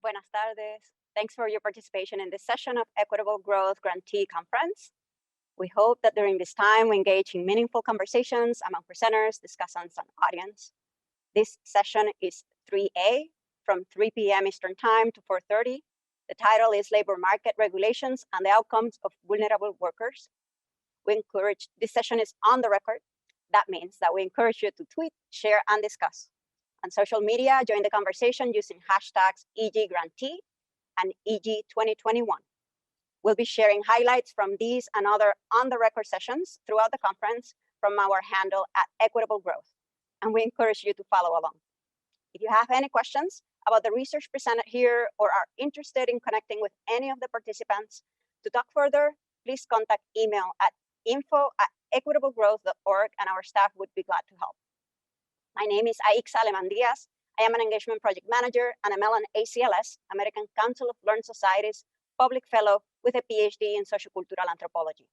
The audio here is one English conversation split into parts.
Buenas tardes. Thanks for your participation in this session of Equitable Growth Grantee Conference. We hope that during this time we engage in meaningful conversations among presenters, discussants, and audience. This session is 3A from 3 p.m. Eastern Time to 4:30. The title is Labor Market Regulations and the Outcomes of Vulnerable Workers. This session is on the record. That means that we encourage you to tweet, share, and discuss. On social media, join the conversation using hashtags EGGrantee and EG2021. We'll be sharing highlights from these and other on-the-record sessions throughout the conference from our handle at Equitable Growth, and we encourage you to follow along. If you have any questions about the research presented here or are interested in connecting with any of the participants to talk further, please contact email at info@equitablegrowth.org and our staff would be glad to help. My name is Aixa Aleman Diaz. I am an engagement project manager and a Mellon ACLS, American Council of Learned Societies, public fellow with a PhD in sociocultural anthropology.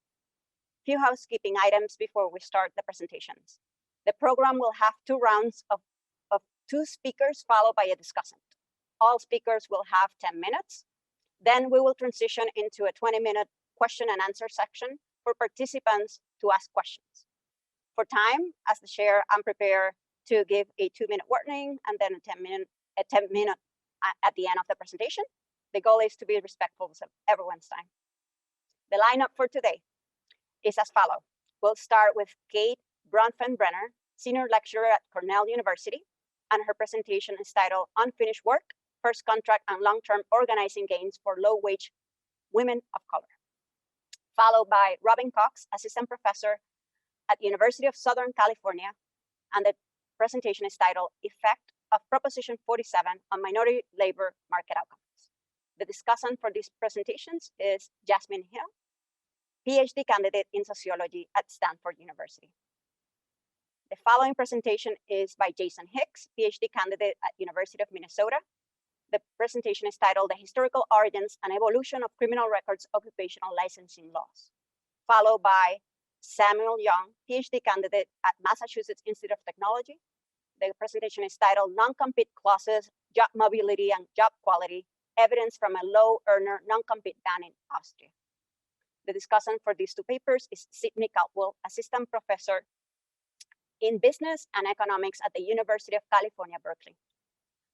Few housekeeping items before we start the presentations. The program will have 2 rounds of 2 speakers followed by a discussant. All speakers will have 10 minutes. Then we will transition into a 20-minute question and answer section for participants to ask questions. For time, as the chair, I'm prepared to give a 2-minute warning and then a 10-minute at the end of the presentation. The goal is to be respectful of everyone's time. The lineup for today is as follows. We'll start with Kate Bronfenbrenner, Senior Lecturer at Cornell University, and her presentation is titled Unfinished Work, First Contract and Long-Term Organizing Gains for Low-Wage Women of Color. Followed by Robin Cox, Assistant Professor at the University of Southern California, and the presentation is titled Effect of Proposition 47 on Minority Labor Market Outcomes. The discussant for these presentations is Jasmine Hill, PhD candidate in sociology at Stanford University. The following presentation is by Jason Hicks, PhD candidate at University of Minnesota. The presentation is titled The Historical Origins and Evolution of Criminal Records Occupational Licensing Laws. Followed by Samuel Young, PhD candidate at Massachusetts Institute of Technology. The presentation is titled Non-Compete Clauses, Job Mobility and Job Quality, Evidence from a Low Earner Non-Compete Ban in Austria. The discussant for these 2 papers is Sidney Caldwell, Assistant Professor in Business and Economics at the University of California, Berkeley.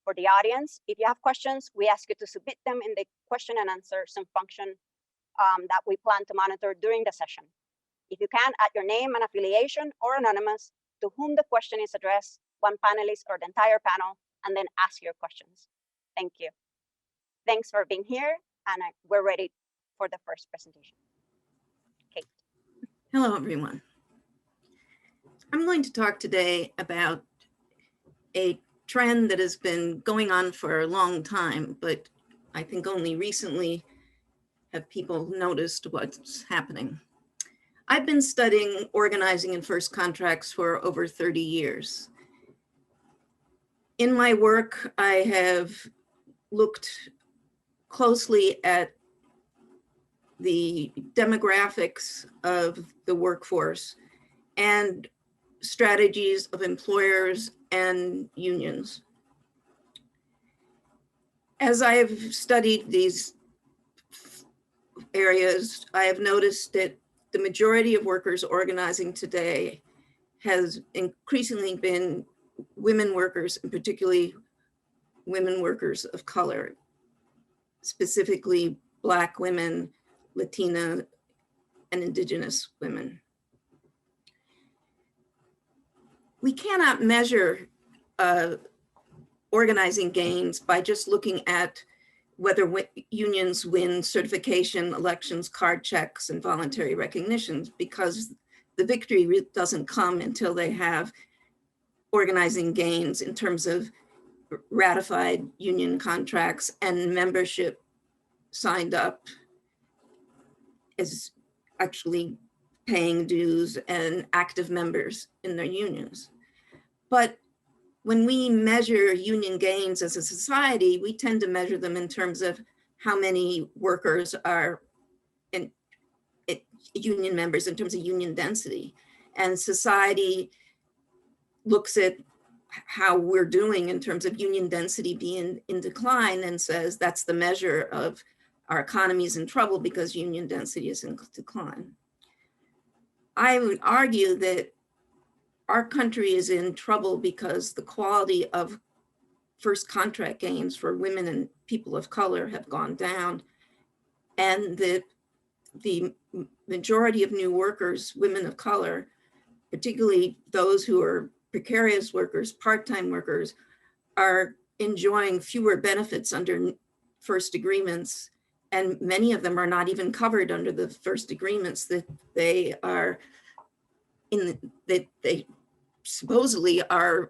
For the audience, if you have questions, we ask you to submit them in the question and answer function that we plan to monitor during the session. If you can, add your name and affiliation or anonymous to whom the question is addressed, one panelist or the entire panel, and then ask your questions. Thank you. Thanks for being here, and we're ready for the first presentation. Kate. Hello, everyone. I'm going to talk today about a trend that has been going on for a long time, but I think only recently have people noticed what's happening. I've been studying organizing and first contracts for over 30 years. In my work, I have looked closely at the demographics of the workforce and strategies of employers and unions. As I have studied these areas, I have noticed that the majority of workers organizing today has increasingly been women workers, and particularly women workers of color, specifically Black women, Latina, and Indigenous women. We cannot measure organizing gains by just looking at whether unions win certification, elections, card checks, and voluntary recognitions, because the victory doesn't come until they have organizing gains in terms of ratified union contracts and membership signed up as actually paying dues and active members in their unions. But when we measure union gains as a society, we tend to measure them in terms of how many workers are union members in terms of union density. And society looks at how we're doing in terms of union density being in decline, and says that's the measure of our economy is in trouble because union density is in decline. I would argue that our country is in trouble because the quality of first contract gains for women and people of color have gone down, and that the majority of new workers, women of color, particularly those who are precarious workers, part-time workers, are enjoying fewer benefits under first agreements, and many of them are not even covered under the first agreements that they are in, that they supposedly are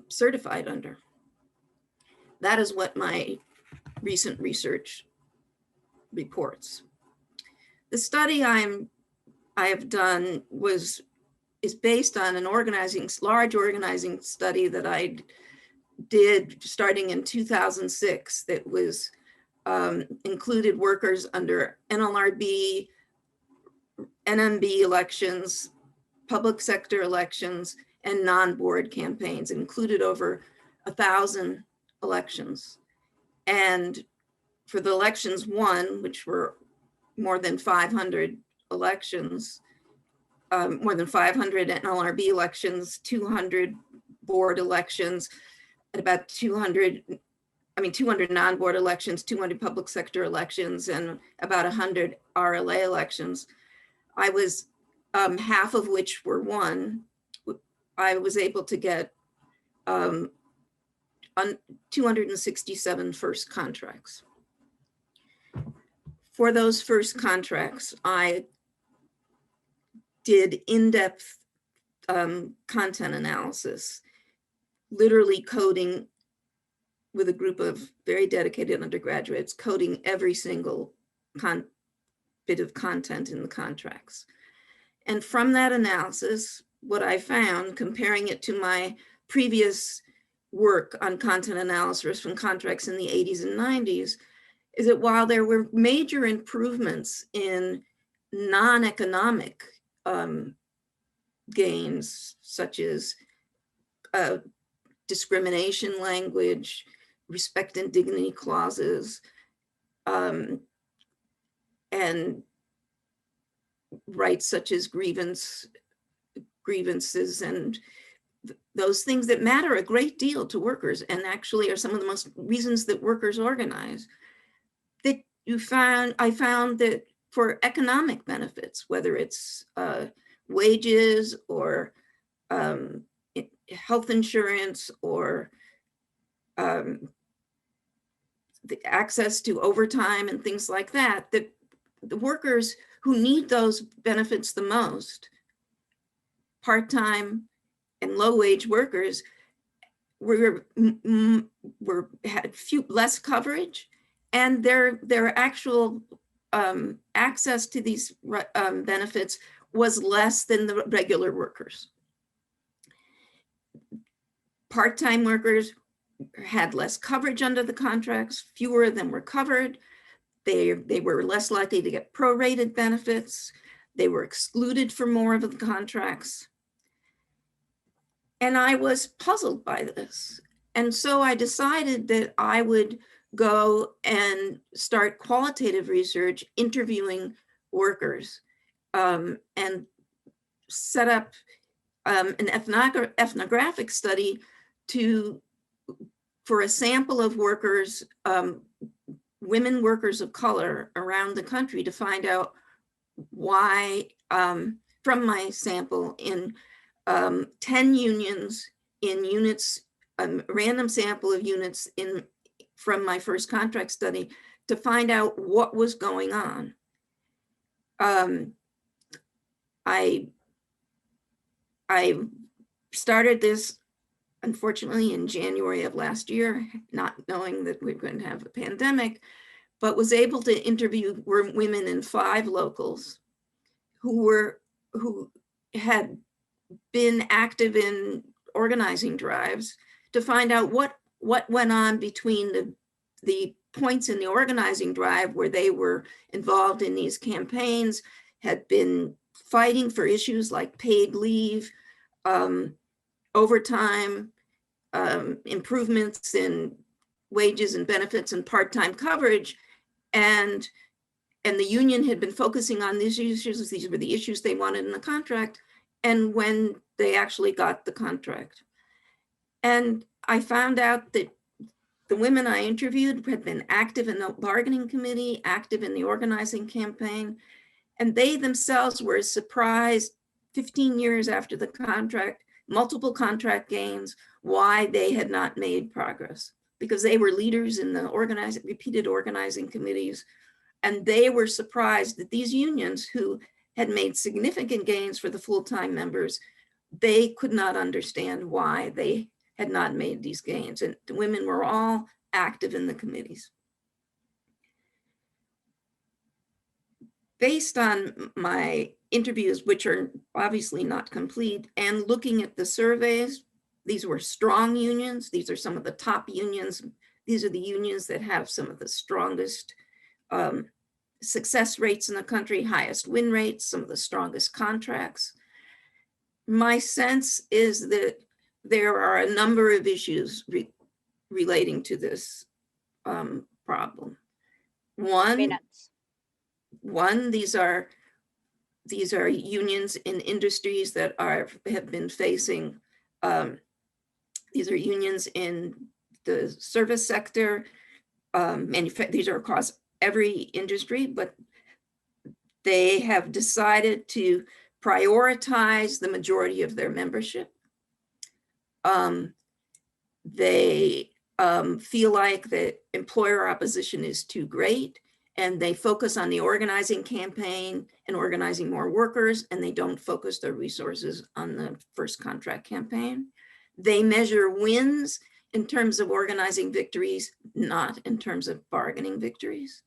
certified under. That is what my recent research reports. The study I have done is based on an large organizing study that I did starting in 2006 that was included workers under NLRB, NMB elections, public sector elections, and non-board campaigns. It included over 1,000 elections. And for the elections won, which were more than 500 elections, more than 500 NLRB elections, 200 board elections, and about 200 non-board elections, 200 public sector elections, and about 100 RLA elections. I was, half of which were won. I was able to get 267 first contracts. For those first contracts, I did in-depth content analysis, literally coding with a group of very dedicated undergraduates, coding every single bit of content in the contracts. And from that analysis, what I found, comparing it to my previous work on content analysis from contracts in the 80s and 90s, is that while there were major improvements in non-economic gains, such as discrimination language, respect and dignity clauses, and rights such as grievances and those things that matter a great deal to workers and actually are some of the most reasons that workers organize, that I found that for economic benefits, whether it's wages or health insurance or the access to overtime and things like that, that the workers who need those benefits the most, part-time and low-wage workers, had less coverage, and their actual access to these benefits was less than the regular workers. Part-time workers had less coverage under the contracts, fewer of them were covered. They were less likely to get prorated benefits. They were excluded from more of the contracts. And I was puzzled by this. And so I decided that I would go and start qualitative research, interviewing workers, and set up an ethnographic study for a sample of workers, women workers of color around the country, to find out why, from my sample in 10 unions, in units, a random sample of units from my first contract study, to find out what was going on. I started this, unfortunately, in January of last year, not knowing that we were going to have a pandemic, but was able to interview women in 5 locals who had been active in organizing drives, to find out what went on between the points in the organizing drive where they were involved in these campaigns, had been fighting for issues like paid leave, overtime, improvements in wages and benefits and part-time coverage. And the union had been focusing on these issues. These were the issues they wanted in the contract. And when they actually got the contract. And I found out that the women I interviewed had been active in the bargaining committee, active in the organizing campaign, and they themselves were surprised 15 years after the contract, multiple contract gains, why they had not made progress, because they were leaders in the repeated organizing committees. And they were surprised that these unions who had made significant gains for the full-time members, they could not understand why they had not made these gains. And the women were all active in the committees. Based on my interviews, which are obviously not complete, and looking at the surveys, these were strong unions. These are some of the top unions. These are the unions that have some of the strongest success rates in the country, highest win rates, some of the strongest contracts. My sense is that there are a number of issues relating to this problem. One, these are unions in industries that have been facing, these are unions in the service sector, these are across every industry, but they have decided to prioritize the majority of their membership. They feel like the employer opposition is too great, and they focus on the organizing campaign and organizing more workers, and they don't focus their resources on the first contract campaign. They measure wins in terms of organizing victories, not in terms of bargaining victories.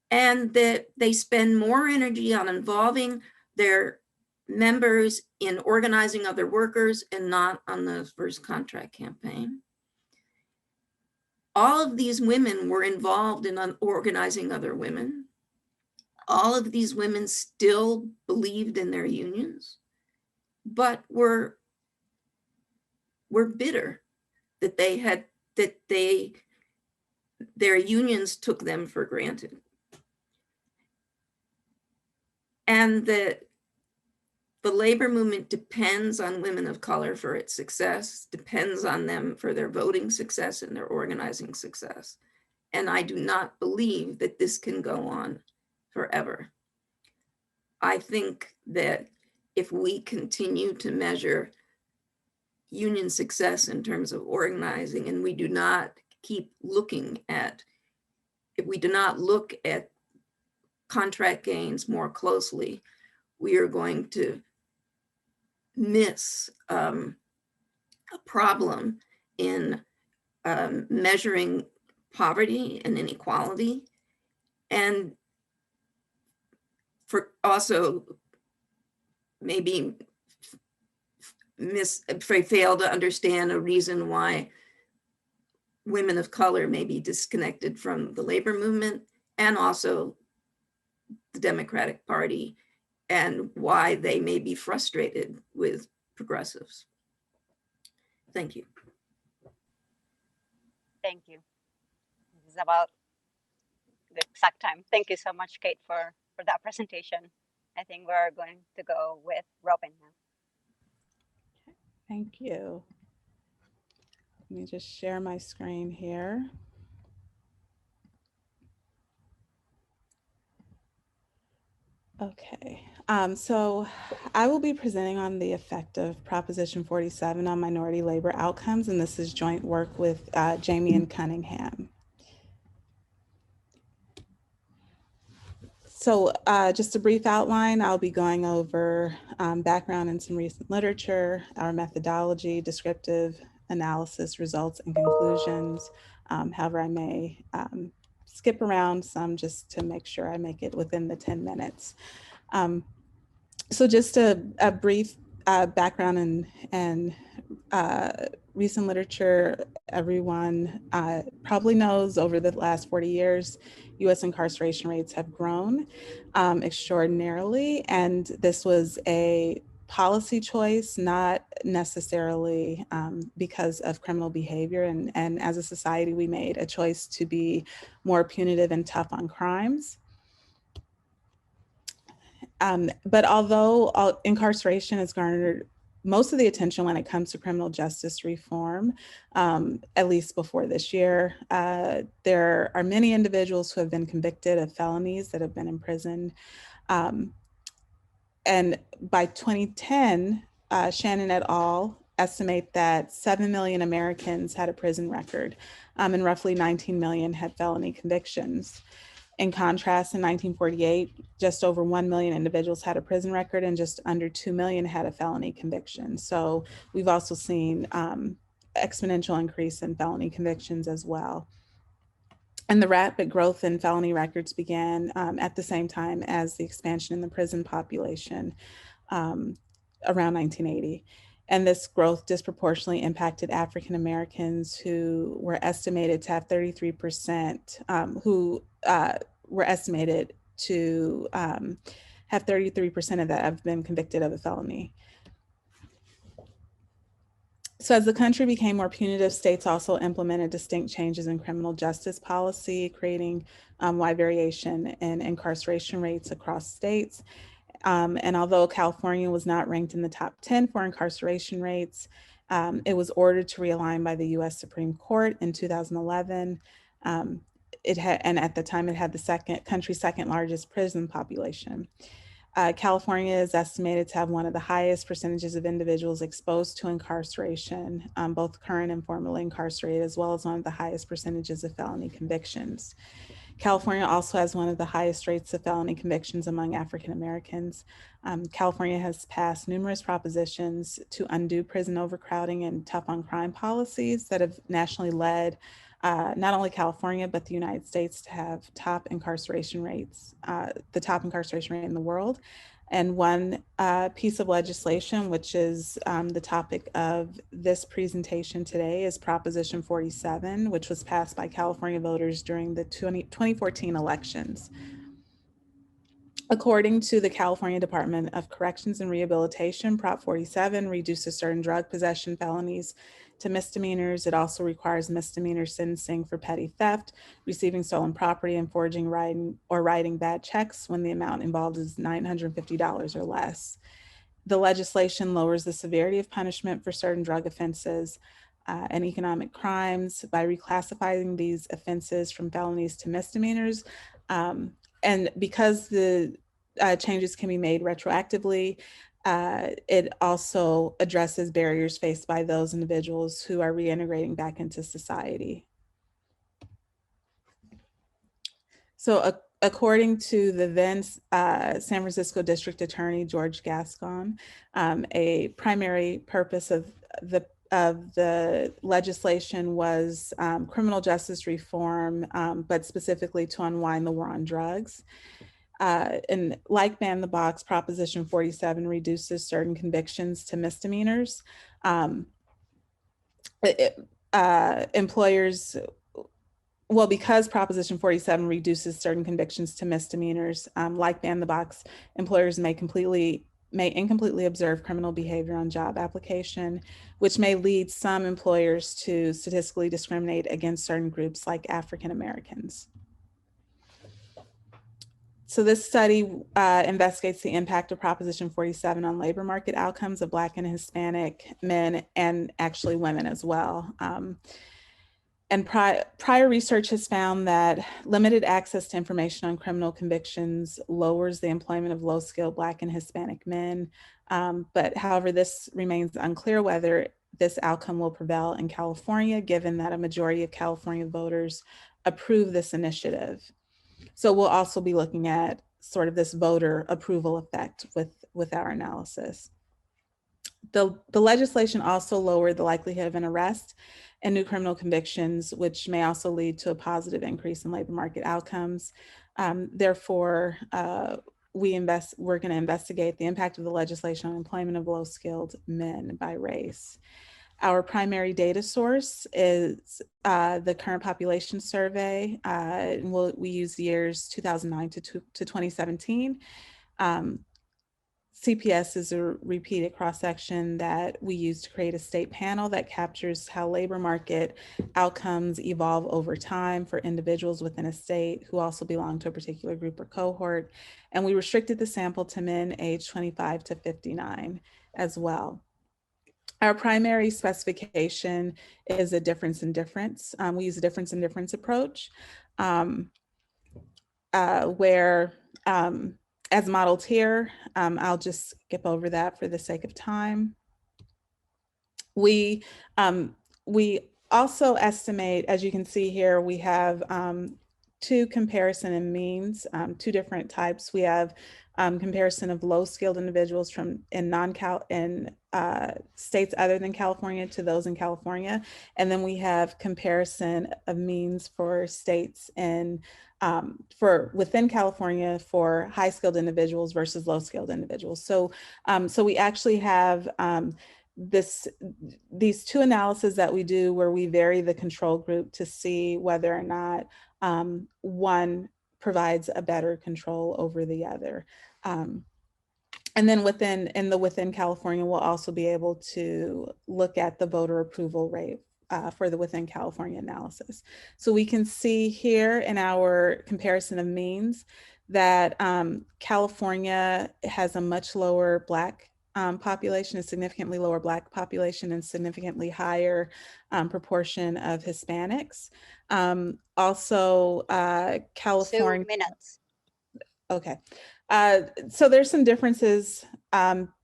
And that they spend more energy on involving their members in organizing other workers and not on the first contract campaign. All of these women were involved in organizing other women. All of these women still believed in their unions, but were bitter that their unions took them for granted. And that the labor movement depends on women of color for its success, depends on them for their voting success and their organizing success. And I do not believe that this can go on forever. I think that if we continue to measure union success in terms of organizing, and we do not keep looking at, if we do not look at contract gains more closely, we are going to miss a problem in measuring poverty and inequality, and for also maybe fail to understand a reason why women of color may be disconnected from the labor movement and also the Democratic Party, and why they may be frustrated with progressives. Thank you. Thank you. This is about the exact time. Thank you so much, Kate, for that presentation. I think we're going to go with Robin now. Thank you. Let me just share my screen here. Okay, so I will be presenting on the effect of Proposition 47 on minority labor outcomes, and this is joint work with Jamie and Cunningham. So just a brief outline, I'll be going over background in some recent literature, our methodology, descriptive analysis, results, and conclusions. However, I may skip around some just to make sure I make it within the 10 minutes. So just a brief background and recent literature. Everyone probably knows over the last 40 years, US incarceration rates have grown extraordinarily. And this was a policy choice, not necessarily because of criminal behavior. And as a society, we made a choice to be more punitive and tough on crimes. But although incarceration has garnered most of the attention when it comes to criminal justice reform, at least before this year, there are many individuals who have been convicted of felonies that have been imprisoned. And by 2010, Shannon et al. Estimate that 7 million Americans had a prison record, and roughly 19 million had felony convictions. In contrast, in 1948, just over 1 million individuals had a prison record and just under 2 million had a felony conviction. So we've also seen exponential increase in felony convictions as well. And the rapid growth in felony records began at the same time as the expansion in the prison population around 1980. And this growth disproportionately impacted African Americans who were estimated to have 33%, who were estimated to have 33% of that have been convicted of a felony. So as the country became more punitive, states also implemented distinct changes in criminal justice policy, creating wide variation in incarceration rates across states. And although California was not ranked in the top 10 for incarceration rates, it was ordered to realign by the US Supreme Court in 2011. And at the time it had the country's second largest prison population. California is estimated to have one of the highest percentages of individuals exposed to incarceration, both current and formerly incarcerated, as well as one of the highest percentages of felony convictions. California also has one of the highest rates of felony convictions among African Americans. California has passed numerous propositions to undo prison overcrowding and tough on crime policies that have nationally led not only California, but the United States to have top incarceration rates, the top incarceration rate in the world. And one piece of legislation, which is the topic of this presentation today, is Proposition 47, which was passed by California voters during the 2014 elections. According to the California Department of Corrections and Rehabilitation, Prop 47 reduces certain drug possession felonies to misdemeanors. It also requires misdemeanor sentencing for petty theft, receiving stolen property, and forging, writing bad checks when the amount involved is $950 or less. The legislation lowers the severity of punishment for certain drug offenses and economic crimes by reclassifying these offenses from felonies to misdemeanors. And because the changes can be made retroactively, it also addresses barriers faced by those individuals who are reintegrating back into society. So according to the then San Francisco District Attorney, George Gascon, a primary purpose of the legislation was criminal justice reform, but specifically to unwind the war on drugs. And like Ban the Box, Proposition 47 reduces certain convictions to misdemeanors. Because Proposition 47 reduces certain convictions to misdemeanors, like Ban the Box, employers may incompletely observe criminal behavior on job application, which may lead some employers to statistically discriminate against certain groups like African Americans. So this study investigates the impact of Proposition 47 on labor market outcomes of Black and Hispanic men, and actually women as well. And prior research has found that limited access to information on criminal convictions lowers the employment of low-skilled Black and Hispanic men. But however, this remains unclear whether this outcome will prevail in California, given that a majority of California voters approve this initiative. So we'll also be looking at sort of this voter approval effect with our analysis. The legislation also lowered the likelihood of an arrest and new criminal convictions, which may also lead to a positive increase in labor market outcomes. Therefore, we're going to investigate the impact of the legislation on employment of low-skilled men by race. Our primary data source is the current population survey. We use years 2009 to 2017. CPS is a repeated cross-section that we use to create a state panel that captures how labor market outcomes evolve over time for individuals within a state who also belong to a particular group or cohort. And we restricted the sample to men aged 25 to 59 as well. Our primary specification is a difference in difference. We use a difference in difference approach where as modeled here, I'll just skip over that for the sake of time. We also estimate, as you can see here, we have two comparison and means, two different types. We have comparison of low-skilled individuals from in states other than California to those in California, and then we have comparison of means for states in for within California for high-skilled individuals versus low-skilled individuals. So, so we actually have these two analyses that we do where we vary the control group to see whether or not one provides a better control over the other. And then within California, we'll also be able to look at the voter approval rate for the within California analysis. So we can see here in our comparison of means that California has a much lower Black population, a significantly lower Black population, and significantly higher proportion of Hispanics. Also, California. 2 minutes. Okay. So there's some differences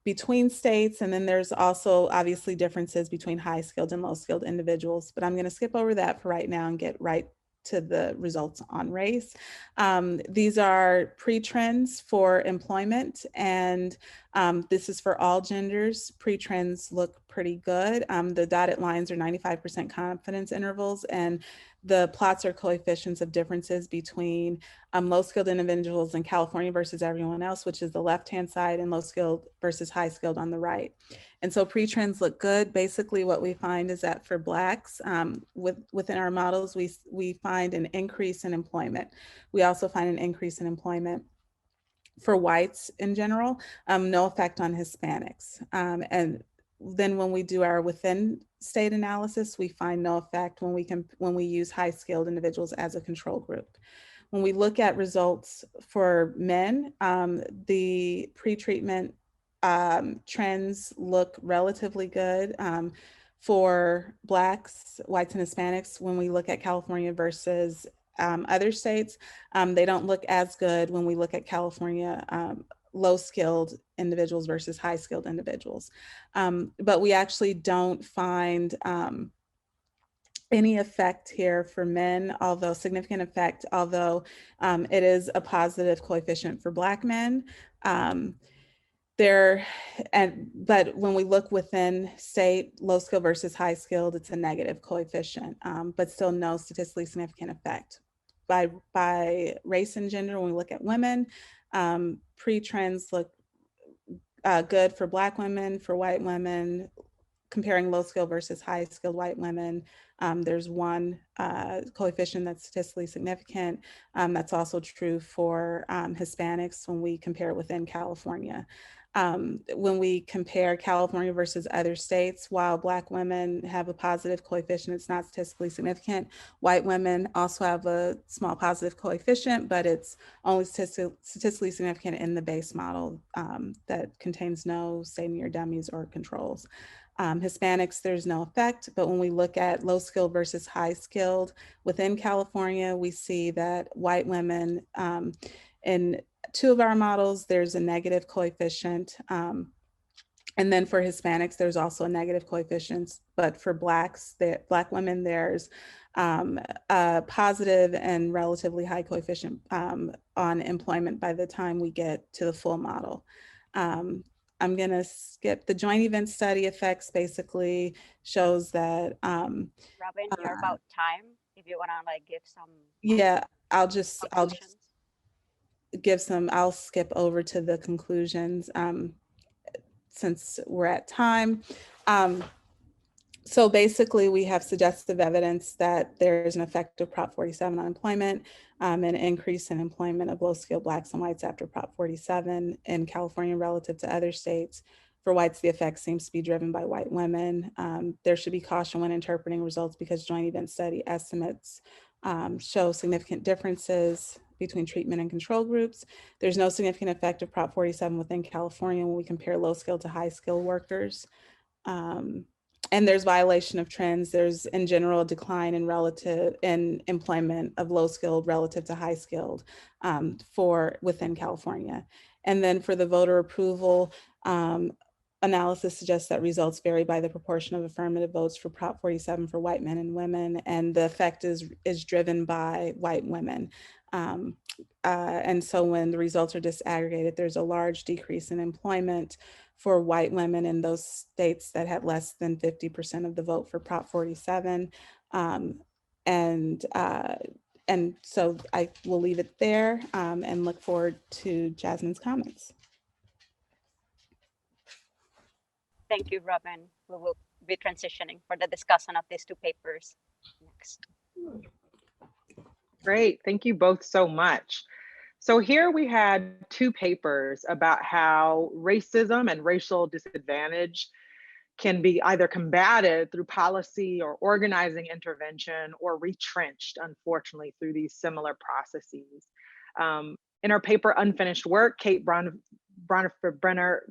between states, and then there's also obviously differences between high-skilled and low-skilled individuals, but I'm going to skip over that for right now and get right to the results on race. These are pre-trends for employment, and this is for all genders. Pre-trends look pretty good. The dotted lines are 95% confidence intervals, and the plots are coefficients of differences between low-skilled individuals in California versus everyone else, which is the left-hand side, and low-skilled versus high-skilled on the right. And so pre-trends look good. Basically, what we find is that for Blacks, within our models, we find an increase in employment. We also find an increase in employment for whites in general, no effect on Hispanics. And then when we do our within state analysis, we find no effect when we use high-skilled individuals as a control group. When we look at results for men, the pre-treatment trends look relatively good. For Blacks, whites, and Hispanics, when we look at California versus other states, they don't look as good when we look at California low-skilled individuals versus high-skilled individuals. But we actually don't find any effect here for men, although significant effect, although it is a positive coefficient for Black men. But when we look within state, low skill versus high skilled, it's a negative coefficient, but still no statistically significant effect. By race and gender, when we look at women, pre-trends look good for Black women, for white women. Comparing low skill versus high skilled white women, there's one coefficient that's statistically significant. That's also true for Hispanics when we compare within California. When we compare California versus other states, while Black women have a positive coefficient, it's not statistically significant. White women also have a small positive coefficient, but it's only statistically significant in the base model that contains no say-near dummies or controls. Hispanics, there's no effect, but when we look at low skilled versus high skilled within California, we see that white women in two of our models, there's a negative coefficient. And then for Hispanics, there's also a negative coefficient, but for Black women, there's a positive and relatively high coefficient on employment by the time we get to the full model. I'm gonna skip the joint event study effects. Basically shows that Robin, you're about time. If you wanna like give some yeah, I'll just give some. I'll skip over to the conclusions since we're at time. So basically, we have suggestive evidence that there's an effect of Prop 47 on employment, an increase in employment of low-skilled Blacks and whites after Prop 47 in California relative to other states. For whites, the effect seems to be driven by white women. There should be caution when interpreting results because joint event study estimates show significant differences between treatment and control groups. There's no significant effect of Prop 47 within California when we compare low-skilled to high-skilled workers. And there's violation of trends. There's in general a decline in employment of low skilled relative to high skilled for within California. And then for the voter approval, analysis suggests that results vary by the proportion of affirmative votes for Prop 47 for white men and women, and the effect is driven by white women. And so when the results are disaggregated, there's a large decrease in employment for white women in those states that had less than 50% of the vote for Prop 47. And so I will leave it there and look forward to Jasmine's comments. Thank you, Robin. We will be transitioning for the discussion of these two papers next. Great, thank you both so much. So here we had two papers about how racism and racial disadvantage can be either combated through policy or organizing intervention or retrenched, unfortunately, through these similar processes. In our paper, Unfinished Work, Kate Brenner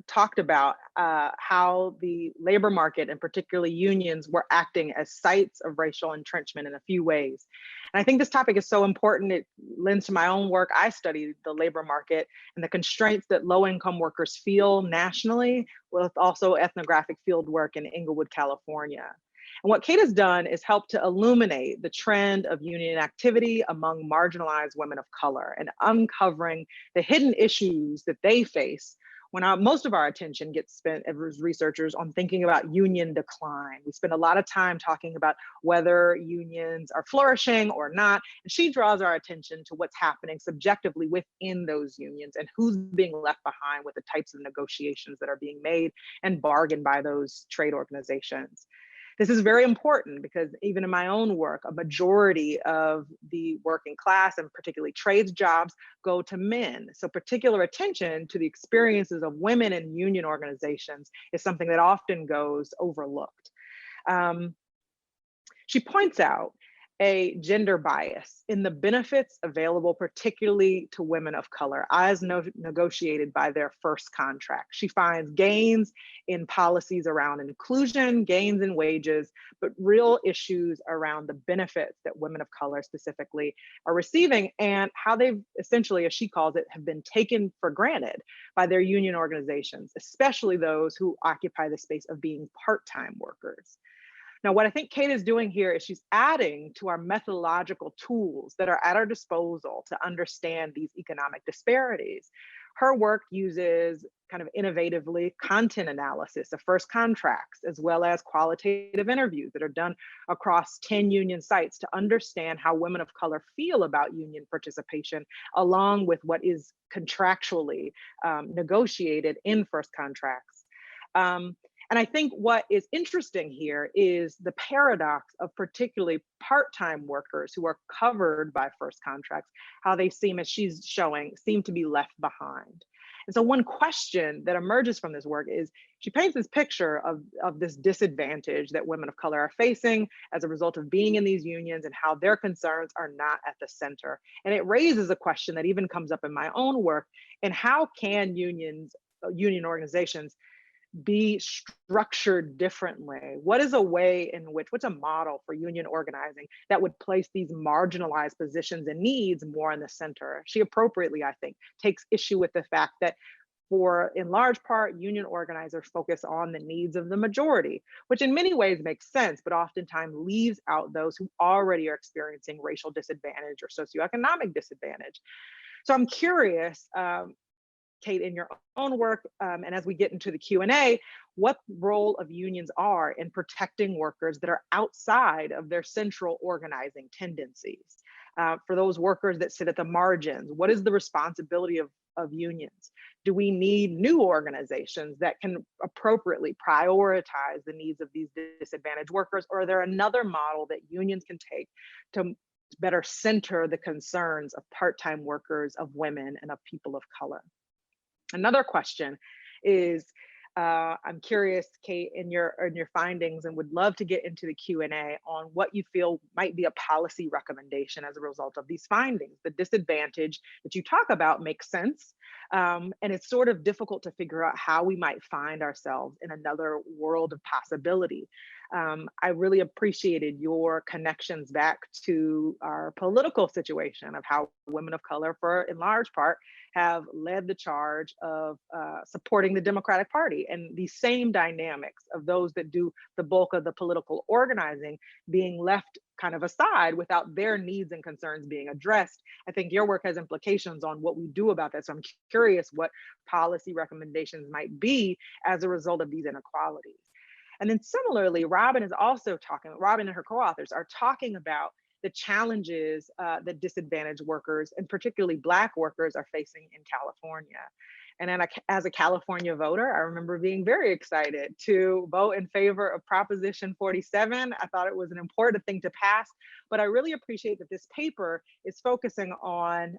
talked about how the labor market and particularly unions were acting as sites of racial entrenchment in a few ways. And I think this topic is so important. It lends to my own work. I study the labor market and the constraints that low-income workers feel nationally, with also ethnographic field work in Inglewood, California. And what Kate has done is help to illuminate the trend of union activity among marginalized women of color and uncovering the hidden issues that they face when most of our attention gets spent as researchers on thinking about union decline. We spend a lot of time talking about whether unions are flourishing or not, and she draws our attention to what's happening subjectively within those unions and who's being left behind with the types of negotiations that are being made and bargained by those trade organizations. This is very important because even in my own work, a majority of the working class and particularly trades jobs go to men. So particular attention to the experiences of women in union organizations is something that often goes overlooked. She points out a gender bias in the benefits available particularly to women of color as negotiated by their first contract. She finds gains in policies around inclusion, gains in wages, but real issues around the benefits that women of color specifically are receiving and how they've essentially, as she calls it, have been taken for granted by their union organizations, especially those who occupy the space of being part-time workers. Now, what I think Kate is doing here is she's adding to our methodological tools that are at our disposal to understand these economic disparities. Her work uses kind of innovatively content analysis of first contracts, as well as qualitative interviews that are done across 10 union sites to understand how women of color feel about union participation, along with what is contractually negotiated in first contracts. And I think what is interesting here is the paradox of particularly part-time workers who are covered by first contracts, how they seem, as she's showing, seem to be left behind. And so one question that emerges from this work is she paints this picture of this disadvantage that women of color are facing as a result of being in these unions and how their concerns are not at the center. And it raises a question that even comes up in my own work, and how can union organizations be structured differently? What is a way in which, what's a model for union organizing that would place these marginalized positions and needs more in the center? She appropriately, I think, takes issue with the fact that in large part, union organizers focus on the needs of the majority, which in many ways makes sense, but oftentimes leaves out those who already are experiencing racial disadvantage or socioeconomic disadvantage. So I'm curious, Kate, in your own work, and as we get into the Q&A, what role of unions are in protecting workers that are outside of their central organizing tendencies. For those workers that sit at the margins, what is the responsibility of unions? Do we need new organizations that can appropriately prioritize the needs of these disadvantaged workers? Or are there another model that unions can take to better center the concerns of part-time workers, of women, and of people of color? Another question is, I'm curious, Kate, in your findings, and would love to get into the Q&A on what you feel might be a policy recommendation as a result of these findings. The disadvantage that you talk about makes sense, and it's sort of difficult to figure out how we might find ourselves in another world of possibility. I really appreciated your connections back to our political situation of how women of color, in large part, have led the charge of supporting the Democratic Party, and these same dynamics of those that do the bulk of the political organizing being left kind of aside without their needs and concerns being addressed. I think your work has implications on what we do about that. So I'm curious what policy recommendations might be as a result of these inequalities. And then similarly, Robin and her co-authors are talking about the challenges that disadvantaged workers, and particularly Black workers, are facing in California. And then as a California voter, I remember being very excited to vote in favor of Proposition 47. I thought it was an important thing to pass, but I really appreciate that this paper is focusing on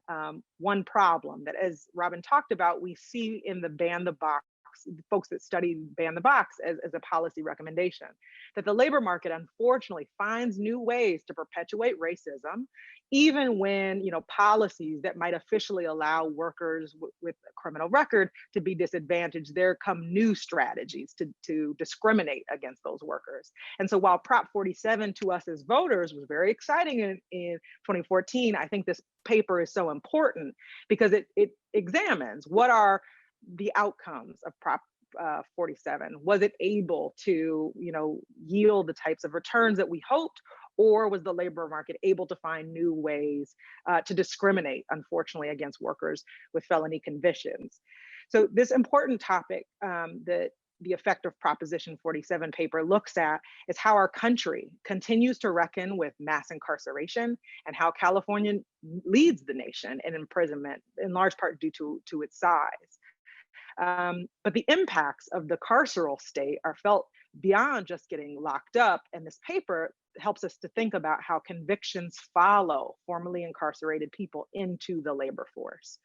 one problem that, as Robin talked about, we see in the Ban the Box, folks that study Ban the Box as a policy recommendation, that the labor market unfortunately finds new ways to perpetuate racism, even when policies that might officially allow workers with a criminal record to be disadvantaged, there come new strategies to discriminate against those workers. And so while Prop 47 to us as voters was very exciting in 2014, I think this paper is so important because it examines what are the outcomes of Prop 47. Was it able to, yield the types of returns that we hoped, or was the labor market able to find new ways to discriminate, unfortunately, against workers with felony convictions? So this important topic that the effect of Proposition 47 paper looks at is how our country continues to reckon with mass incarceration and how California leads the nation in imprisonment, in large part due to its size. But the impacts of the carceral state are felt beyond just getting locked up. And this paper helps us to think about how convictions follow formerly incarcerated people into the labor force.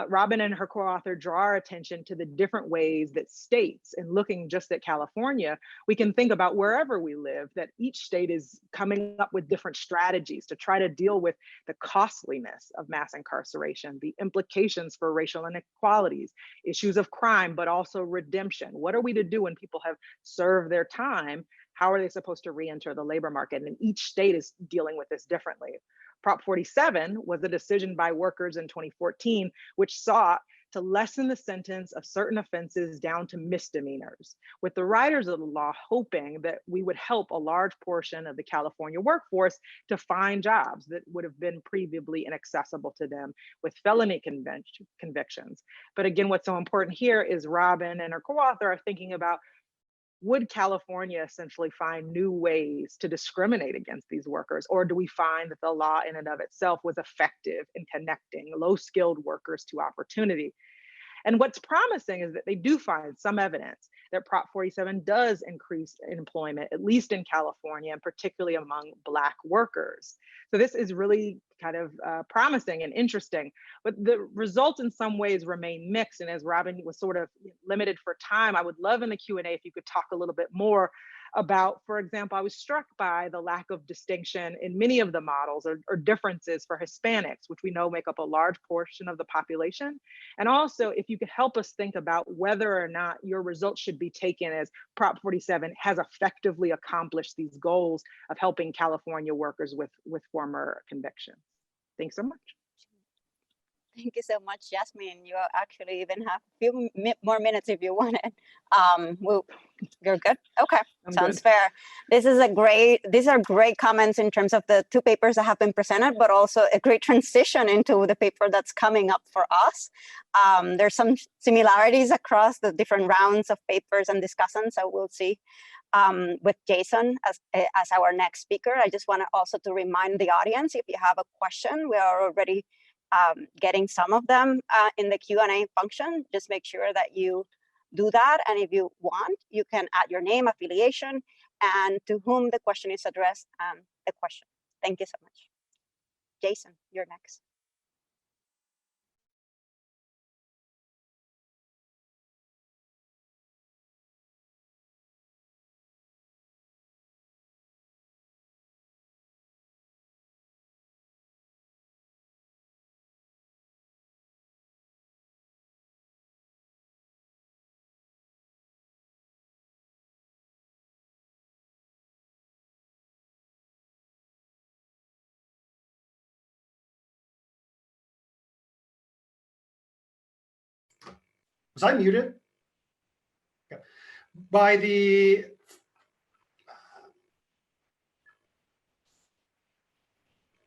Robin and her co-author draw our attention to the different ways that states, and looking just at California, we can think about wherever we live, that each state is coming up with different strategies to try to deal with the costliness of mass incarceration, the implications for racial inequalities, issues of crime, but also redemption. What are we to do when people have served their time? How are they supposed to re-enter the labor market? And each state is dealing with this differently. Prop 47 was a decision by workers in 2014, which sought to lessen the sentence of certain offenses down to misdemeanors, with the writers of the law hoping that we would help a large portion of the California workforce to find jobs that would have been previously inaccessible to them with felony convictions. But again, what's so important here is Robin and her co-author are thinking about, would California essentially find new ways to discriminate against these workers? Or do we find that the law in and of itself was effective in connecting low-skilled workers to opportunity? And what's promising is that they do find some evidence that Prop 47 does increase employment, at least in California, and particularly among Black workers. So this is really kind of promising and interesting, but the results in some ways remain mixed. And as Robin was sort of limited for time, I would love in the Q&A if you could talk a little bit more about, for example, I was struck by the lack of distinction in many of the models or differences for Hispanics, which we know make up a large portion of the population. And also, if you could help us think about whether or not your results should be taken as Prop 47 has effectively accomplished these goals of helping California workers with former convictions. Thanks so much. Thank you so much, Jasmine. You actually even have a few more minutes if you want it. Well, you're good? Okay, sounds fair. These are great comments in terms of the two papers that have been presented, but also a great transition into the paper that's coming up for us. There's some similarities across the different rounds of papers and discussions, so we'll see. with Jason as our next speaker. I just want to also to remind the audience, if you have a question, we are already getting some of them in the Q&A function. Just make sure that you do that. And if you want, you can add your name, affiliation, and to whom the question is addressed, the question. Thank you so much. Jason, you're next. Was I muted? Okay. By the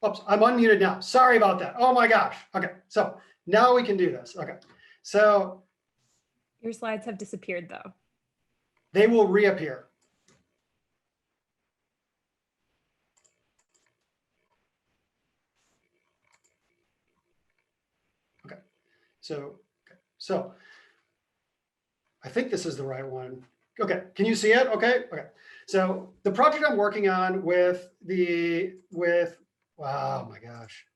oops, I'm unmuted now. Sorry about that. Oh my gosh. Okay, so now we can do this. Okay, so your slides have disappeared though. They will reappear. Okay, so I think this is the right one. Okay, can you see it? Okay, okay. So the project I'm working on with oh my gosh.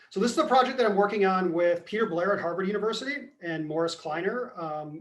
So this is the project that I'm working on with Peter Blair at Harvard University and Morris Kleiner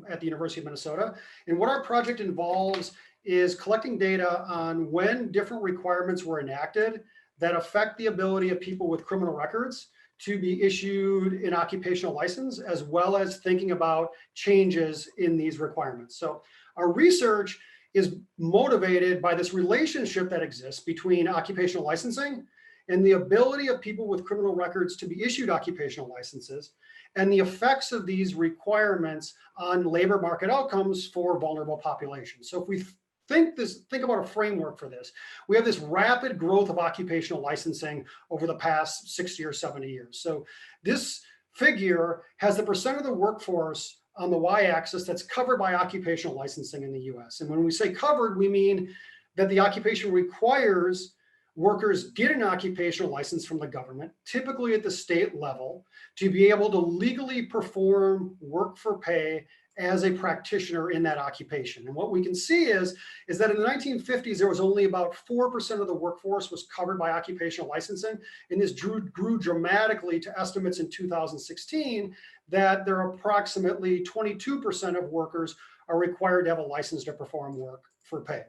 at the University of Minnesota. And what our project involves is collecting data on when different requirements were enacted that affect the ability of people with criminal records to be issued an occupational license, as well as thinking about changes in these requirements. So our research is motivated by this relationship that exists between occupational licensing and the ability of people with criminal records to be issued occupational licenses, and the effects of these requirements on labor market outcomes for vulnerable populations. So if we think about a framework for this, we have this rapid growth of occupational licensing over the past 60 or 70 years. So this figure has the percent of the workforce on the y-axis that's covered by occupational licensing in the US. And when we say covered, we mean that the occupation requires workers get an occupational license from the government, typically at the state level, to be able to legally perform work for pay as a practitioner in that occupation. And what we can see is that in the 1950s, there was only about 4% of the workforce was covered by occupational licensing. And this grew dramatically to estimates in 2016 that there are approximately 22% of workers are required to have a license to perform work for pay.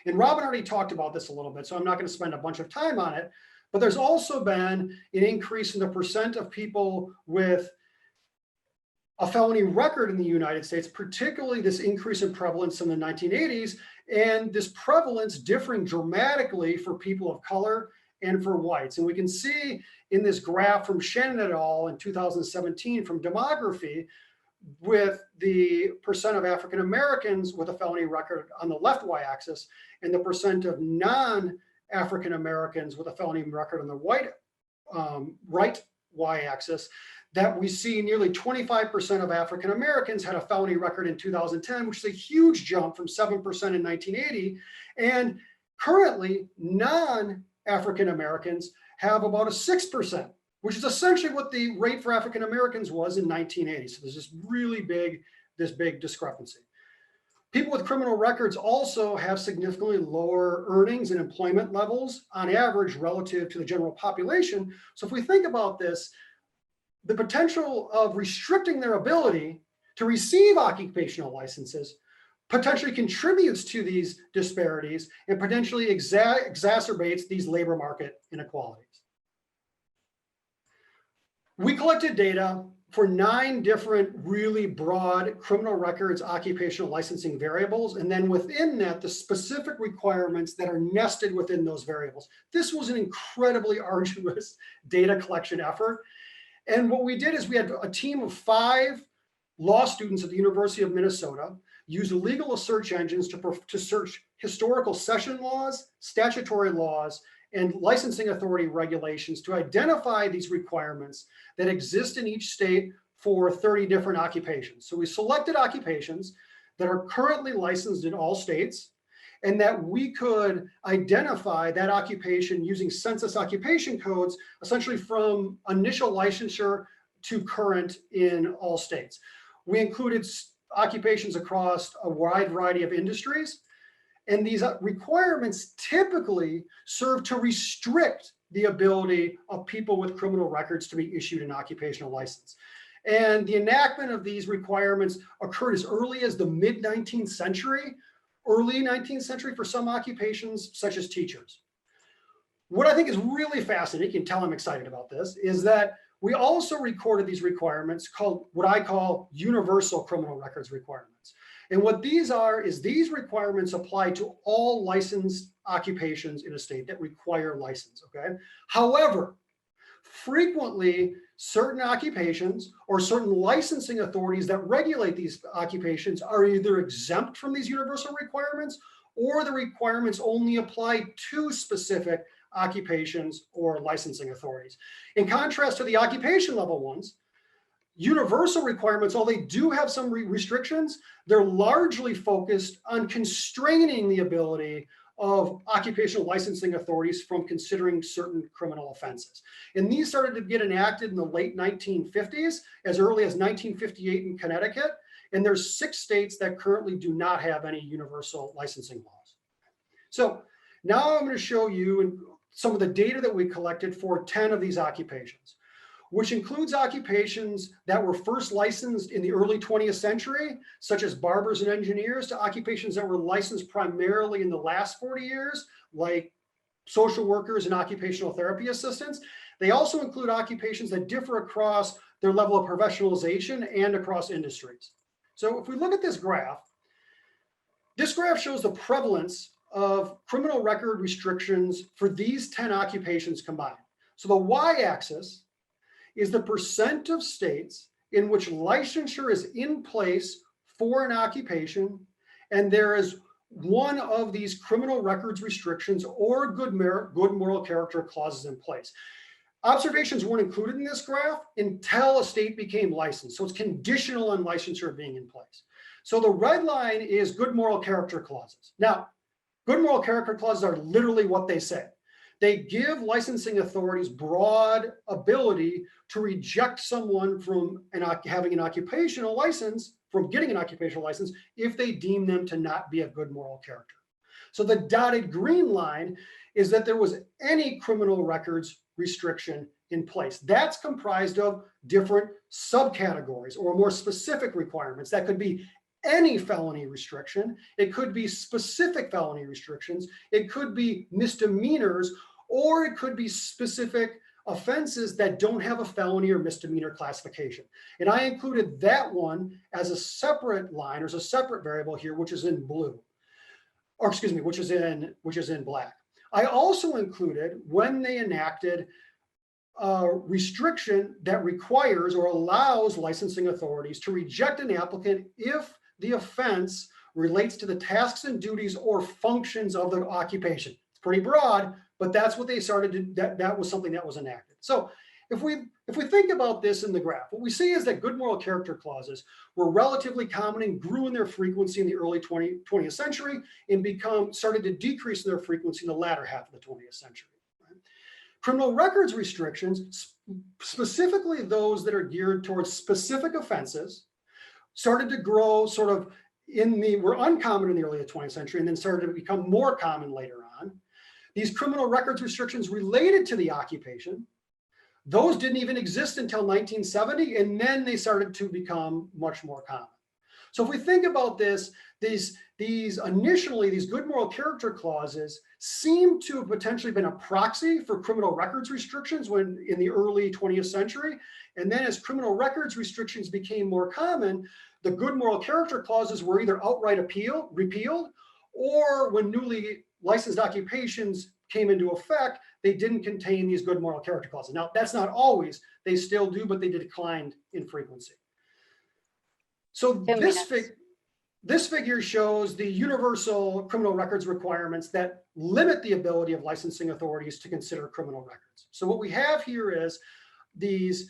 And Robin already talked about this a little bit, so I'm not going to spend a bunch of time on it, but there's also been an increase in the percent of people with a felony record in the United States, particularly this increase in prevalence in the 1980s, and this prevalence differing dramatically for people of color and for whites. And we can see in this graph from Shannon et al. In 2017 from demography, with the percent of African Americans with a felony record on the left y-axis and the percent of non-African Americans with a felony record on the right y-axis, that we see nearly 25% of African Americans had a felony record in 2010, which is a huge jump from 7% in 1980. And currently, non-African Americans have about a 6%, which is essentially what the rate for African Americans was in 1980. So there's this really big discrepancy. People with criminal records also have significantly lower earnings and employment levels on average relative to the general population. So if we think about this, the potential of restricting their ability to receive occupational licenses potentially contributes to these disparities and potentially exacerbates these labor market inequalities. We collected data for 9 different really broad criminal records occupational licensing variables, and then within that, the specific requirements that are nested within those variables. This was an incredibly arduous data collection effort. And what we did is we had a team of 5 law students at the University of Minnesota use legal search engines to search historical session laws, statutory laws, and licensing authority regulations to identify these requirements that exist in each state for 30 different occupations. So we selected occupations that are currently licensed in all states, and that we could identify that occupation using census occupation codes, essentially from initial licensure to current in all states. We included occupations across a wide variety of industries, and these requirements typically serve to restrict the ability of people with criminal records to be issued an occupational license. And the enactment of these requirements occurred as early as the mid-19th century, early 19th century for some occupations, such as teachers. What I think is really fascinating, you can tell I'm excited about this, is that we also recorded these requirements called what I call universal criminal records requirements. And what these are is these requirements apply to all licensed occupations in a state that require license, okay? However, frequently certain occupations or certain licensing authorities that regulate these occupations are either exempt from these universal requirements, or the requirements only apply to specific occupations or licensing authorities. In contrast to the occupation level ones, universal requirements, although they do have some restrictions, they're largely focused on constraining the ability of occupational licensing authorities from considering certain criminal offenses. And these started to get enacted in the late 1950s, as early as 1958 in Connecticut. And there's 6 states that currently do not have any universal licensing laws. So now I'm going to show you some of the data that we collected for 10 of these occupations, which includes occupations that were first licensed in the early 20th century, such as barbers and engineers, to occupations that were licensed primarily in the last 40 years, like social workers and occupational therapy assistants. They also include occupations that differ across their level of professionalization and across industries. So if we look at this graph shows the prevalence of criminal record restrictions for these 10 occupations combined. So the y-axis is the percent of states in which licensure is in place for an occupation, and there is one of these criminal records restrictions or good moral character clauses in place. Observations weren't included in this graph until a state became licensed, so it's conditional on licensure being in place. So the red line is good moral character clauses. Now, good moral character clauses are literally what they say. They give licensing authorities broad ability to reject someone from having an occupational license, from getting an occupational license, if they deem them to not be of good moral character. So the dotted green line is that there was any criminal records restriction in place. That's comprised of different subcategories or more specific requirements. That could be any felony restriction. It could be specific felony restrictions. It could be misdemeanors, or it could be specific offenses that don't have a felony or misdemeanor classification. And I included that one as a separate line, or as a separate variable here, which is in blue, or excuse me, which is in black. I also included when they enacted a restriction that requires or allows licensing authorities to reject an applicant if the offense relates to the tasks and duties or functions of the occupation. It's pretty broad, but that's what they started to, that was something that was enacted. So if we think about this in the graph, what we see is that good moral character clauses were relatively common and grew in their frequency in the early 20th century and started to decrease in their frequency in the latter half of the 20th century. Right? Criminal records restrictions, specifically those that are geared towards specific offenses, started to grow sort of were uncommon in the early 20th century and then started to become more common later on. These criminal records restrictions related to the occupation, those didn't even exist until 1970, and then they started to become much more common. So if we think about this, these initially, these good moral character clauses seem to have potentially been a proxy for criminal records restrictions when in the early 20th century. And then as criminal records restrictions became more common, the good moral character clauses were either outright repealed, or when newly licensed occupations came into effect, they didn't contain these good moral character clauses. Now, that's not always, they still do, but they declined in frequency. So this figure shows the universal criminal records requirements that limit the ability of licensing authorities to consider criminal records. So what we have here is these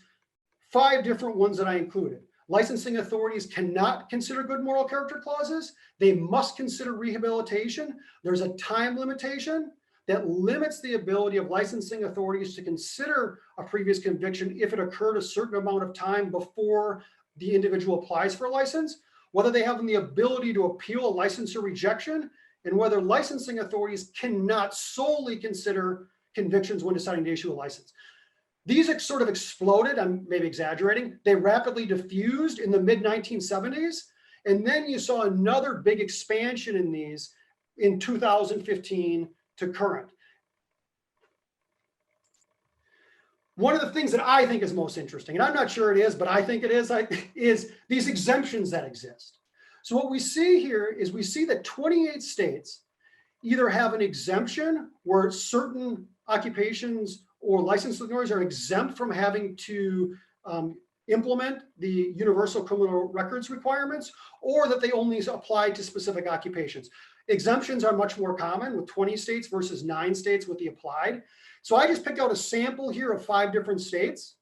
5 different ones that I included. Licensing authorities cannot consider good moral character clauses. They must consider rehabilitation. There's a time limitation that limits the ability of licensing authorities to consider a previous conviction if it occurred a certain amount of time before the individual applies for a license, whether they have the ability to appeal a license or rejection, and whether licensing authorities cannot solely consider convictions when deciding to issue a license. These sort of exploded, I'm maybe exaggerating, they rapidly diffused in the mid-1970s, and then you saw another big expansion in these in 2015 to current. One of the things that I think is most interesting, and I'm not sure it is, but I think it is these exemptions that exist. So what we see here is we see that 28 states either have an exemption where certain occupations or licensing authorities are exempt from having to implement the universal criminal records requirements, or that they only apply to specific occupations. Exemptions are much more common with 20 states versus 9 states with the applied. So I just picked out a sample here of 5 different states.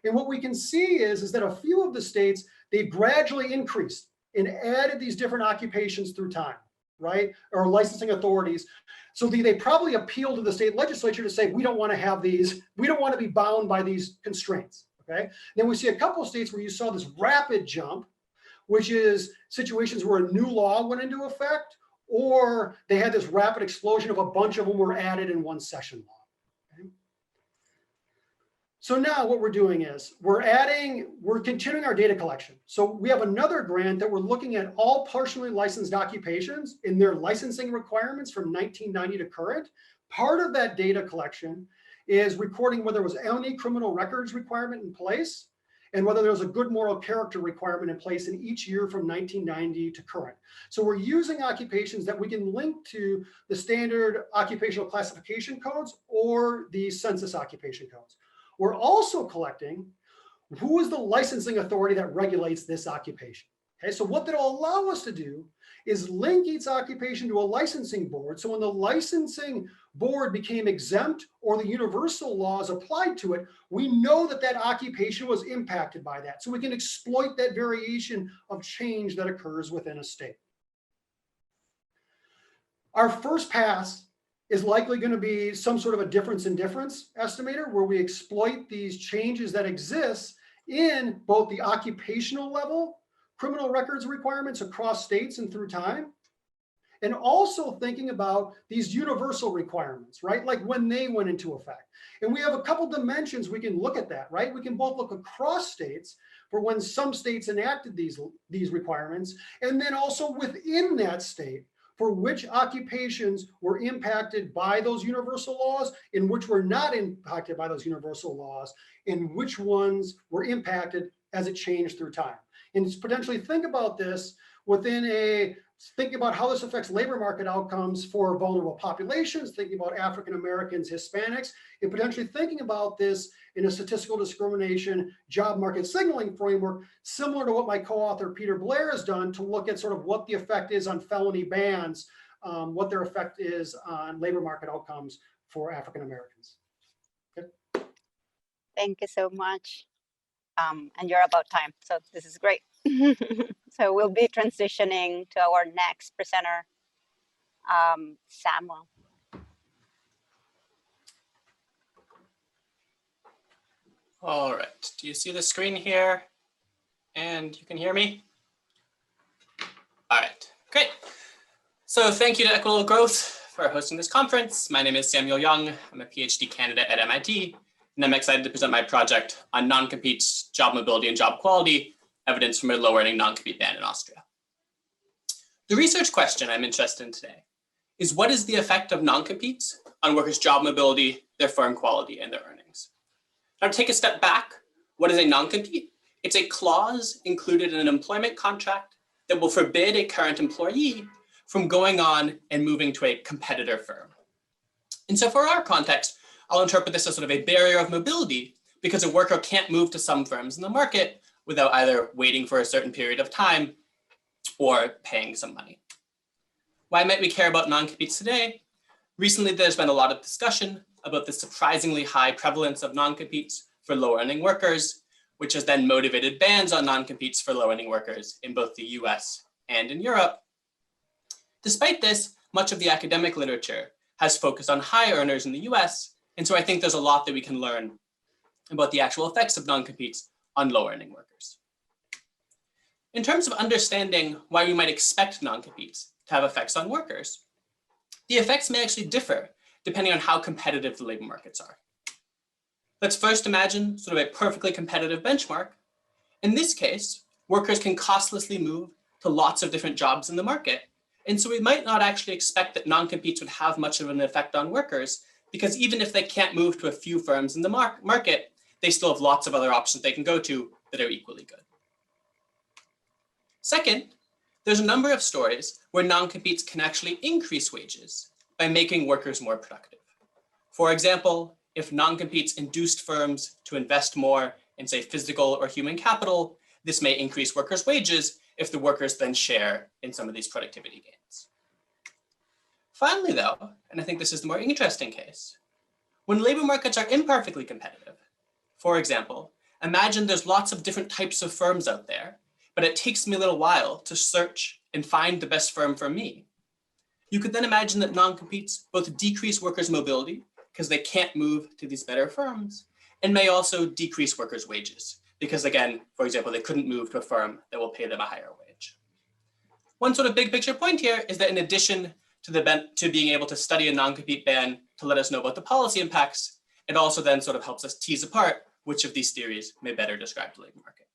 And what we can see is that a few of the states, they've gradually increased and added these different occupations through time, right? Or licensing authorities. So they probably appeal to the state legislature to say, we don't want to have these, we don't want to be bound by these constraints, okay? Then we see a couple of states where you saw this rapid jump, which is situations where a new law went into effect, or they had this rapid explosion of a bunch of them were added in one session law. Okay? So now what we're doing is we're continuing our data collection. So we have another grant that we're looking at all partially licensed occupations in their licensing requirements from 1990 to current. Part of that data collection is recording whether there was any criminal records requirement in place and whether there was a good moral character requirement in place in each year from 1990 to current. So we're using occupations that we can link to the standard occupational classification codes or the census occupation codes. We're also collecting who is the licensing authority that regulates this occupation. Okay, so what that'll allow us to do is link each occupation to a licensing board. So when the licensing board became exempt or the universal laws applied to it, we know that that occupation was impacted by that. So we can exploit that variation of change that occurs within a state. Our first pass is likely going to be some sort of a difference in difference estimator where we exploit these changes that exist in both the occupational level criminal records requirements across states and through time, and also thinking about these universal requirements, right? Like when they went into effect. And we have a couple dimensions we can look at that, right? We can both look across states for when some states enacted these requirements, and then also within that state for which occupations were impacted by those universal laws and which were not impacted by those universal laws, and which ones were impacted as it changed through time. And potentially think about this within thinking about how this affects labor market outcomes for vulnerable populations, thinking about African Americans, Hispanics, and potentially thinking about this in a statistical discrimination job market signaling framework, similar to what my co-author Peter Blair has done to look at sort of what the effect is on felony bans, what their effect is on labor market outcomes for African Americans. Okay. Thank you so much. And you're about time, so this is great. So we'll be transitioning to our next presenter, Samuel. All right, do you see the screen here? And you can hear me? All right, great. So thank you to Equitable Growth for hosting this conference. My name is Samuel Young. I'm a PhD candidate at MIT, and I'm excited to present my project on non-competes, job mobility, and job quality, evidence from a low-earning non-compete ban in Austria. The research question I'm interested in today is what is the effect of non-competes on workers' job mobility, their firm quality, and their earnings? Now to take a step back, what is a non-compete? It's a clause included in an employment contract that will forbid a current employee from going on and moving to a competitor firm. And so for our context, I'll interpret this as sort of a barrier of mobility because a worker can't move to some firms in the market without either waiting for a certain period of time or paying some money. Why might we care about non-competes today? Recently, there's been a lot of discussion about the surprisingly high prevalence of non-competes for low-earning workers, which has then motivated bans on non-competes for low-earning workers in both the US and in Europe. Despite this, much of the academic literature has focused on high earners in the US, and so I think there's a lot that we can learn about the actual effects of non-competes on low-earning workers. In terms of understanding why we might expect non-competes to have effects on workers, the effects may actually differ depending on how competitive the labor markets are. Let's first imagine sort of a perfectly competitive benchmark. In this case, workers can costlessly move to lots of different jobs in the market. And so we might not actually expect that non-competes would have much of an effect on workers, because even if they can't move to a few firms in the market, they still have lots of other options they can go to that are equally good. Second, there's a number of stories where non-competes can actually increase wages by making workers more productive. For example, if non-competes induced firms to invest more in, say, physical or human capital, this may increase workers' wages if the workers then share in some of these productivity gains. Finally, though, and I think this is the more interesting case, when labor markets are imperfectly competitive, for example, imagine there's lots of different types of firms out there, but it takes me a little while to search and find the best firm for me. You could then imagine that non-competes both decrease workers' mobility because they can't move to these better firms, and may also decrease workers' wages because, again, for example, they couldn't move to a firm that will pay them a higher wage. One sort of big picture point here is that in addition to being able to study a non-compete ban to let us know about the policy impacts, it also then sort of helps us tease apart which of these theories may better describe the labor market.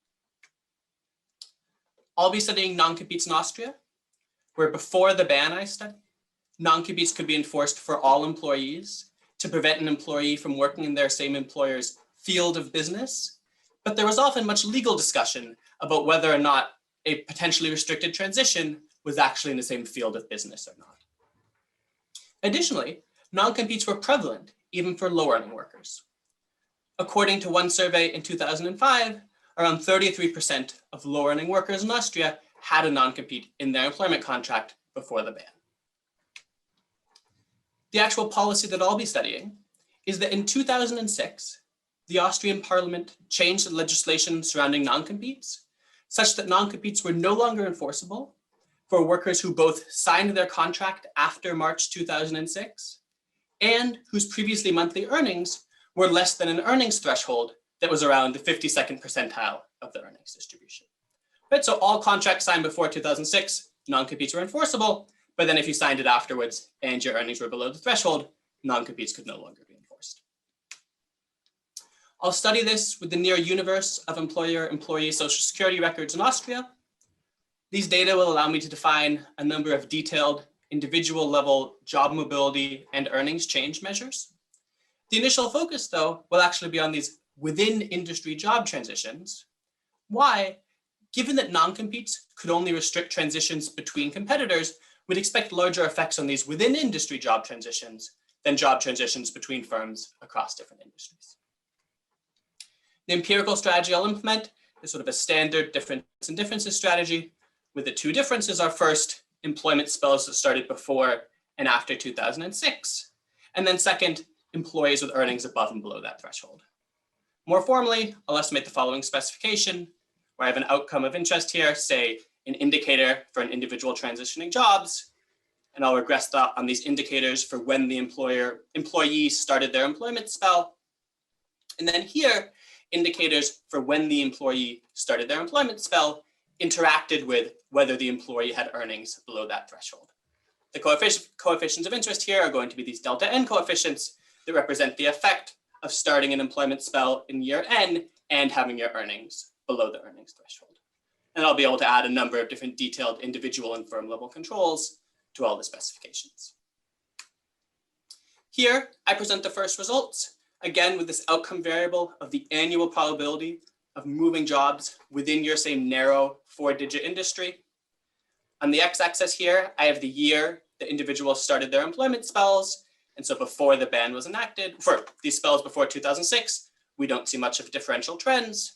I'll be studying non-competes in Austria, where before the ban I study, non-competes could be enforced for all employees to prevent an employee from working in their same employer's field of business. But there was often much legal discussion about whether or not a potentially restricted transition was actually in the same field of business or not. Additionally, non-competes were prevalent even for low-earning workers. According to one survey in 2005, around 33% of low-earning workers in Austria had a non-compete in their employment contract before the ban. The actual policy that I'll be studying is that in 2006, the Austrian parliament changed the legislation surrounding non-competes such that non-competes were no longer enforceable for workers who both signed their contract after March 2006 and whose previously monthly earnings were less than an earnings threshold that was around the 52nd percentile of the earnings distribution. Right, so all contracts signed before 2006, non-competes were enforceable, but then if you signed it afterwards and your earnings were below the threshold, non-competes could no longer be enforced. I'll study this with the near universe of employer-employee social security records in Austria. These data will allow me to define a number of detailed individual level job mobility and earnings change measures. The initial focus, though, will actually be on these within industry job transitions. Why? Given that non-competes could only restrict transitions between competitors, we'd expect larger effects on these within industry job transitions than job transitions between firms across different industries. The empirical strategy I'll implement is sort of a standard difference and differences strategy, with the two differences are first, employment spells that started before and after 2006, and then second, employees with earnings above and below that threshold. More formally, I'll estimate the following specification, where I have an outcome of interest here, say an indicator for an individual transitioning jobs, and I'll regress on these indicators for when the employee started their employment spell. And then here, indicators for when the employee started their employment spell interacted with whether the employee had earnings below that threshold. The coefficients of interest here are going to be these delta N coefficients that represent the effect of starting an employment spell in year N and having your earnings below the earnings threshold. And I'll be able to add a number of different detailed individual and firm level controls to all the specifications. Here, I present the first results, again with this outcome variable of the annual probability of moving jobs within your same narrow 4-digit industry. On the x-axis here, I have the year the individuals started their employment spells. And so before the ban was enacted, for these spells before 2006, we don't see much of differential trends.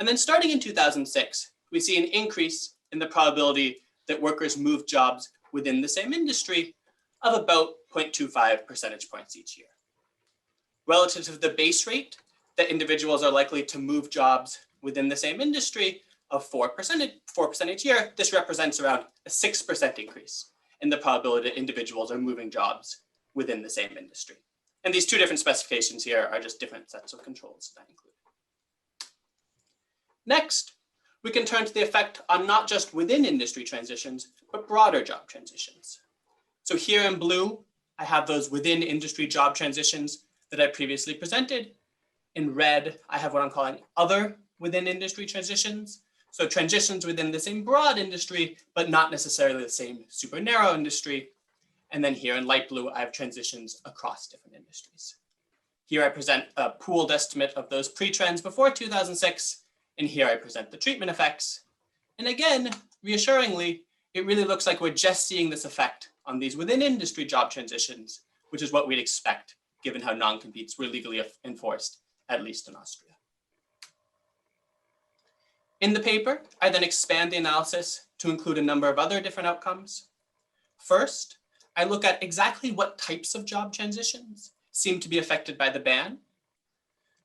And then starting in 2006, we see an increase in the probability that workers move jobs within the same industry of about 0.25 percentage points each year. Relative to the base rate that individuals are likely to move jobs within the same industry of 4% each year, this represents around a 6% increase in the probability that individuals are moving jobs within the same industry. And these two different specifications here are just different sets of controls that I include. Next, we can turn to the effect on not just within industry transitions, but broader job transitions. So here in blue, I have those within industry job transitions that I previously presented. In red, I have what I'm calling other within industry transitions. So transitions within the same broad industry, but not necessarily the same super narrow industry. And then here in light blue, I have transitions across different industries. Here I present a pooled estimate of those pre-trends before 2006. And here I present the treatment effects. And again, reassuringly, it really looks like we're just seeing this effect on these within industry job transitions, which is what we'd expect given how non-competes were legally enforced, at least in Austria. In the paper, I then expand the analysis to include a number of other different outcomes. First, I look at exactly what types of job transitions seem to be affected by the ban.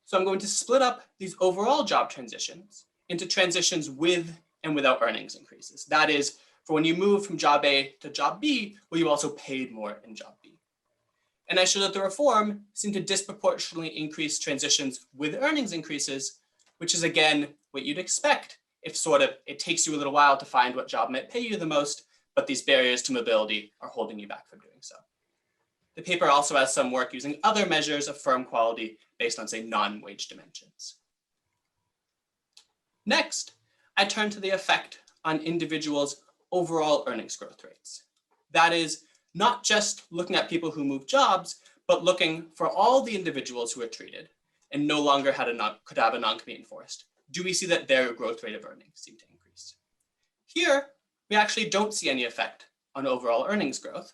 So I'm going to split up these overall job transitions into transitions with and without earnings increases. That is, for when you move from job A to job B, where you also paid more in job B. And I show that the reform seemed to disproportionately increase transitions with earnings increases, which is again, what you'd expect if it takes you a little while to find what job might pay you the most, but these barriers to mobility are holding you back from doing so. The paper also has some work using other measures of firm quality based on, say, non-wage dimensions. Next, I turn to the effect on individuals' overall earnings growth rates. That is, not just looking at people who move jobs, but looking for all the individuals who are treated and no longer could have a non-compete enforced. Do we see that their growth rate of earnings seem to increase? Here, we actually don't see any effect on overall earnings growth.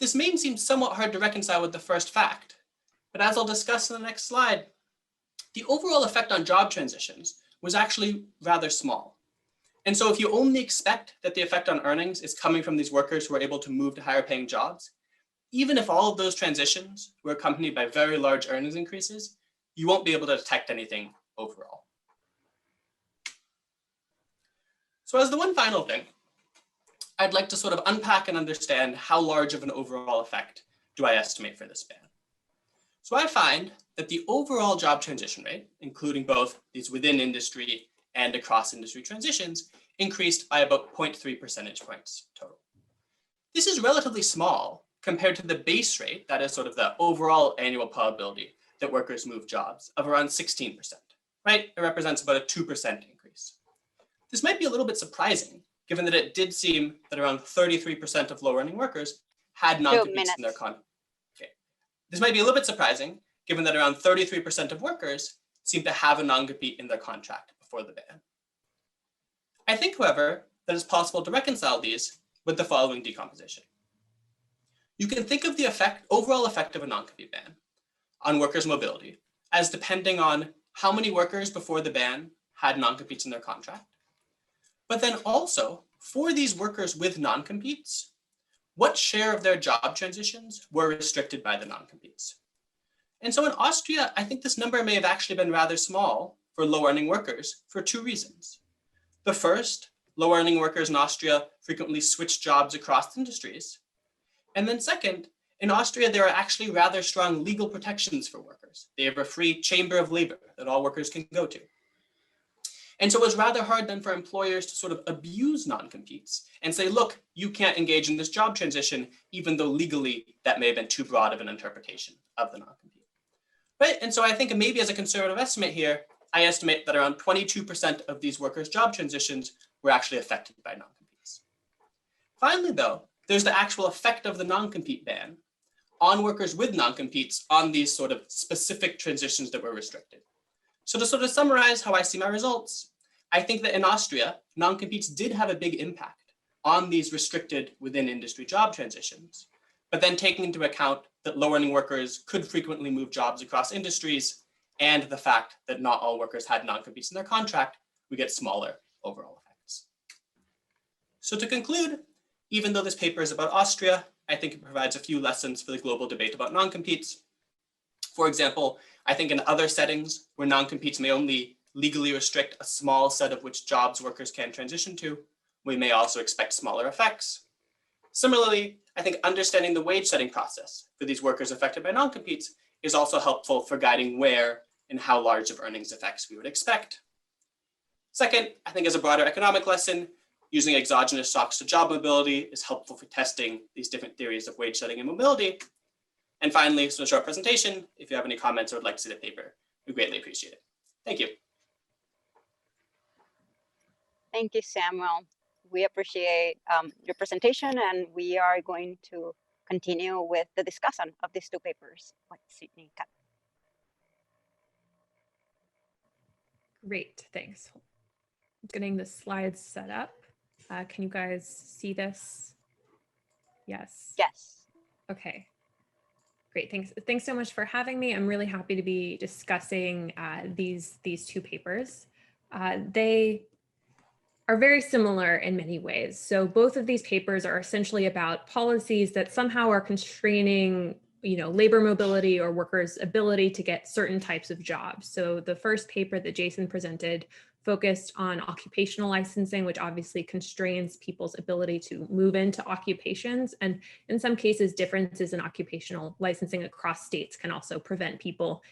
This may seem somewhat hard to reconcile with the first fact, but as I'll discuss in the next slide, the overall effect on job transitions was actually rather small. And so if you only expect that the effect on earnings is coming from these workers who are able to move to higher paying jobs, even if all of those transitions were accompanied by very large earnings increases, you won't be able to detect anything overall. So as the one final thing, I'd like to sort of unpack and understand how large of an overall effect do I estimate for this ban. So I find that the overall job transition rate, including both these within industry and across industry transitions, increased by about 0.3 percentage points total. This is relatively small compared to the base rate, that is sort of the overall annual probability that workers move jobs, of around 16%, right? It represents about a 2% increase. This might be a little bit surprising, given that it did seem that around 33% of low-earning workers had non-competes in their contract. Okay. This might be a little bit surprising, given that around 33% of workers seem to have a non-compete in their contract before the ban. I think, however, that it's possible to reconcile these with the following decomposition. You can think of the overall effect of a non-compete ban on workers' mobility as depending on how many workers before the ban had non-competes in their contract. But then also, for these workers with non-competes, what share of their job transitions were restricted by the non-competes? And so in Austria, I think this number may have actually been rather small for low-earning workers for two reasons. The first, low-earning workers in Austria frequently switch jobs across industries. And then second, in Austria, there are actually rather strong legal protections for workers. They have a free chamber of labor that all workers can go to. And so it was rather hard then for employers to sort of abuse non-competes and say, look, you can't engage in this job transition, even though legally that may have been too broad of an interpretation of the non-compete. Right? And so I think maybe as a conservative estimate here, I estimate that around 22% of these workers' job transitions were actually affected by non-competes. Finally, though, there's the actual effect of the non-compete ban on workers with non-competes on these sort of specific transitions that were restricted. So to sort of summarize how I see my results, I think that in Austria, non-competes did have a big impact on these restricted within industry job transitions, but then taking into account that low-earning workers could frequently move jobs across industries and the fact that not all workers had non-competes in their contract, we get smaller overall effects. So to conclude, even though this paper is about Austria, I think it provides a few lessons for the global debate about non-competes. For example, I think in other settings where non-competes may only legally restrict a small set of which jobs workers can transition to, we may also expect smaller effects. Similarly, I think understanding the wage setting process for these workers affected by non-competes is also helpful for guiding where and how large of earnings effects we would expect. Second, I think as a broader economic lesson, using exogenous shocks to job mobility is helpful for testing these different theories of wage setting and mobility. And finally, so a short presentation. If you have any comments or would like to see the paper, we greatly appreciate it. Thank you. Thank you, Samuel. We appreciate your presentation, and we are going to continue with the discussion of these two papers. What Sydney got. Great, thanks. Getting the slides set up. Can you guys see this? Yes. Yes. Okay. Great, thanks. Thanks so much for having me. I'm really happy to be discussing these two papers. They are very similar in many ways. So both of these papers are essentially about policies that somehow are constraining, labor mobility or workers' ability to get certain types of jobs. So the first paper that Jason presented focused on occupational licensing, which obviously constrains people's ability to move into occupations. And in some cases, differences in occupational licensing across states can also prevent people,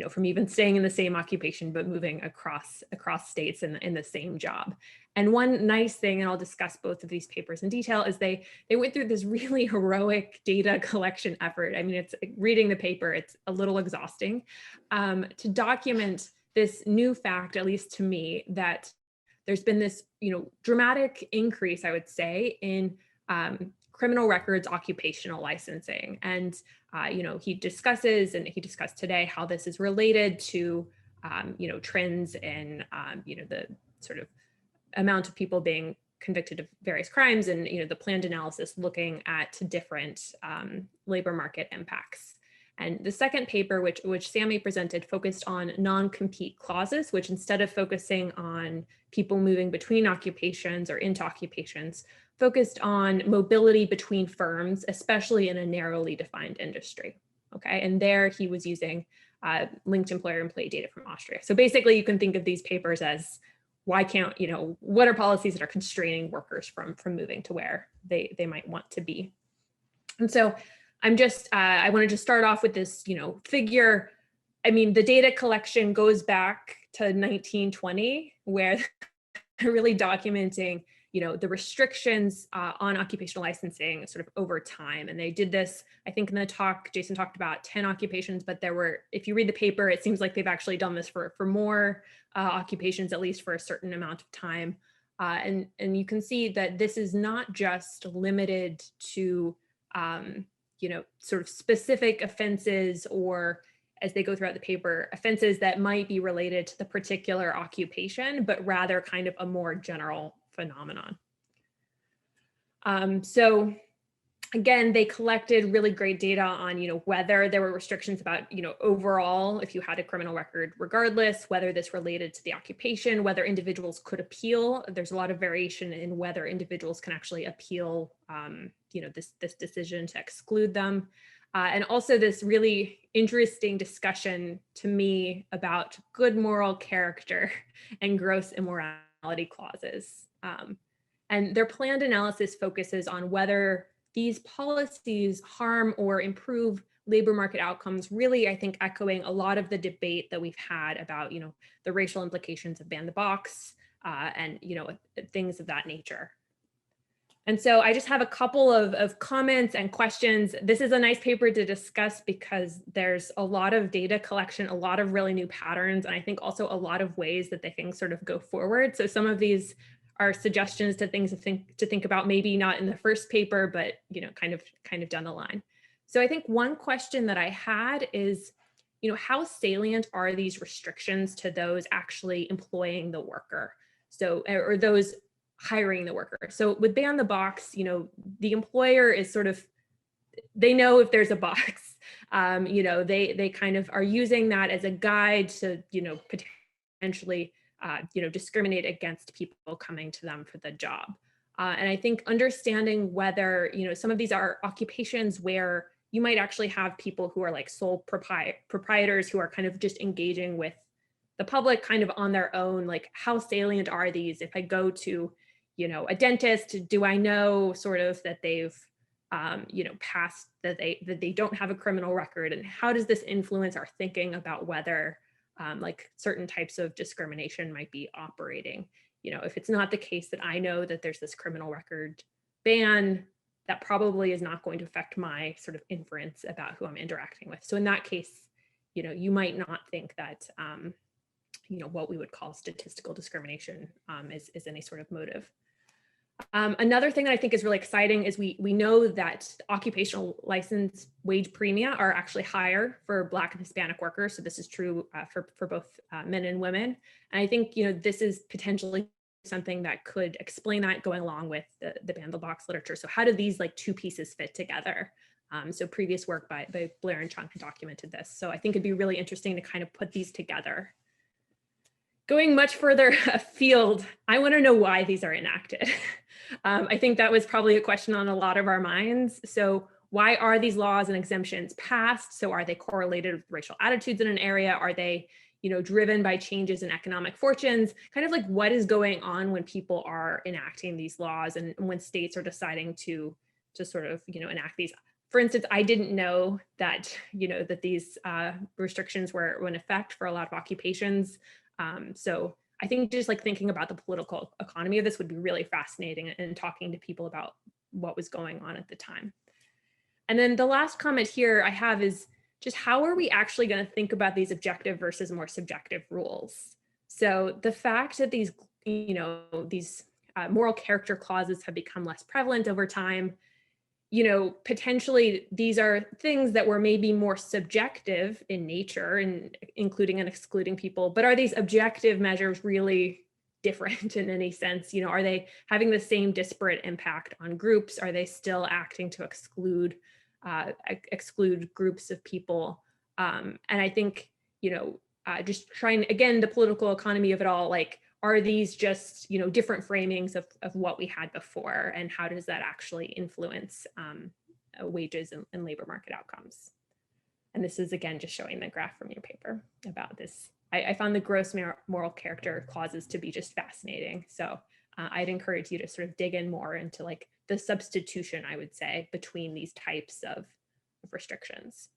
from even staying in the same occupation, but moving across states in the same job. And one nice thing, and I'll discuss both of these papers in detail, is they went through this really heroic data collection effort. I mean, it's reading the paper, it's a little exhausting, to document this new fact, at least to me, that there's been this, dramatic increase, I would say, in criminal records occupational licensing. And, he discusses, and he discussed today, how this is related to, trends in, the sort of amount of people being convicted of various crimes, and, the planned analysis looking at different labor market impacts. And the second paper, which Sammy presented, focused on non-compete clauses, which instead of focusing on people moving between occupations or into occupations, focused on mobility between firms, especially in a narrowly defined industry. Okay, and there he was using linked employer-employee data from Austria. So basically, you can think of these papers as why can't, what are policies that are constraining workers from moving to where they might want to be? And so I wanted to start off with this, figure. I mean, the data collection goes back to 1920, where they're really documenting, the restrictions on occupational licensing sort of over time. And they did this, I think in the talk, Jason talked about 10 occupations, but there were, if you read the paper, it seems like they've actually done this for more occupations, at least for a certain amount of time. And you can see that this is not just limited to, sort of specific offenses, or as they go throughout the paper, offenses that might be related to the particular occupation, but rather kind of a more general phenomenon. So again, they collected really great data on, whether there were restrictions about, overall, if you had a criminal record, regardless, whether this related to the occupation, whether individuals could appeal. There's a lot of variation in whether individuals can actually appeal, this decision to exclude them. And also this really interesting discussion to me about good moral character and gross immorality clauses. And their planned analysis focuses on whether these policies harm or improve labor market outcomes, really, I think, echoing a lot of the debate that we've had about, the racial implications of ban the box and, things of that nature. And so I just have a couple of comments and questions. This is a nice paper to discuss because there's a lot of data collection, a lot of really new patterns, and I think also a lot of ways that they can sort of go forward. So some of these are suggestions to things to think about, maybe not in the first paper, but kind of down the line. So I think one question that I had is, how salient are these restrictions to those actually employing the worker? So, or those hiring the worker. So with ban the box, the employer is sort of, they know if there's a box, they kind of are using that as a guide to, potentially discriminate against people coming to them for the job. And I think understanding whether, some of these are occupations where you might actually have people who are like sole proprietors who are kind of just engaging with the public kind of on their own, like how salient are these? If I go to, you know, a dentist, do I know sort of that they've, you know, passed, that they don't have a criminal record, and how does this influence our thinking about whether like certain types of discrimination might be operating? You know, if it's not the case that I know that there's this criminal record ban, that probably is not going to affect my sort of inference about who I'm interacting with. So in that case, you know, you might not think that, you know, what we would call statistical discrimination is any sort of motive. Another thing that I think is really exciting is we know that occupational license wage premia are actually higher for Black and Hispanic workers. So this is true for both men and women. And I think, you know, this is potentially something that could explain that, going along with the Bandel-Box literature. So how do these like two pieces fit together? So previous work by Blair and Chung had documented this. So I think it'd be really interesting to kind of put these together. Going much further afield, I want to know why these are enacted. I think that was probably a question on a lot of our minds. So why are these laws and exemptions passed? So are they correlated with racial attitudes in an area? Are they, you know, driven by changes in economic fortunes? Kind of like what is going on when people are enacting these laws and when states are deciding to sort of, you know, enact these. For instance, I didn't know that, you know, that these restrictions were in effect for a lot of occupations. So I think just like thinking about the political economy of this would be really fascinating, and talking to people about what was going on at the time. And then the last comment here I have is just how are we actually going to think about these objective versus more subjective rules? So the fact that these, you know, these moral character clauses have become less prevalent over time, you know, potentially these are things that were maybe more subjective in nature, and including and excluding people, but are these objective measures really different in any sense? You know, are they having the same disparate impact on groups? Are they still acting to exclude groups of people? And I think, you know, just trying, again, the political economy of it all, like, are these just, you know, different framings of what we had before, and how does that actually influence wages and labor market outcomes? And this is, again, just showing the graph from your paper about this. I found the gross moral character clauses to be just fascinating. So I'd encourage you to sort of dig in more into like the substitution, I would say, between these types of restrictions.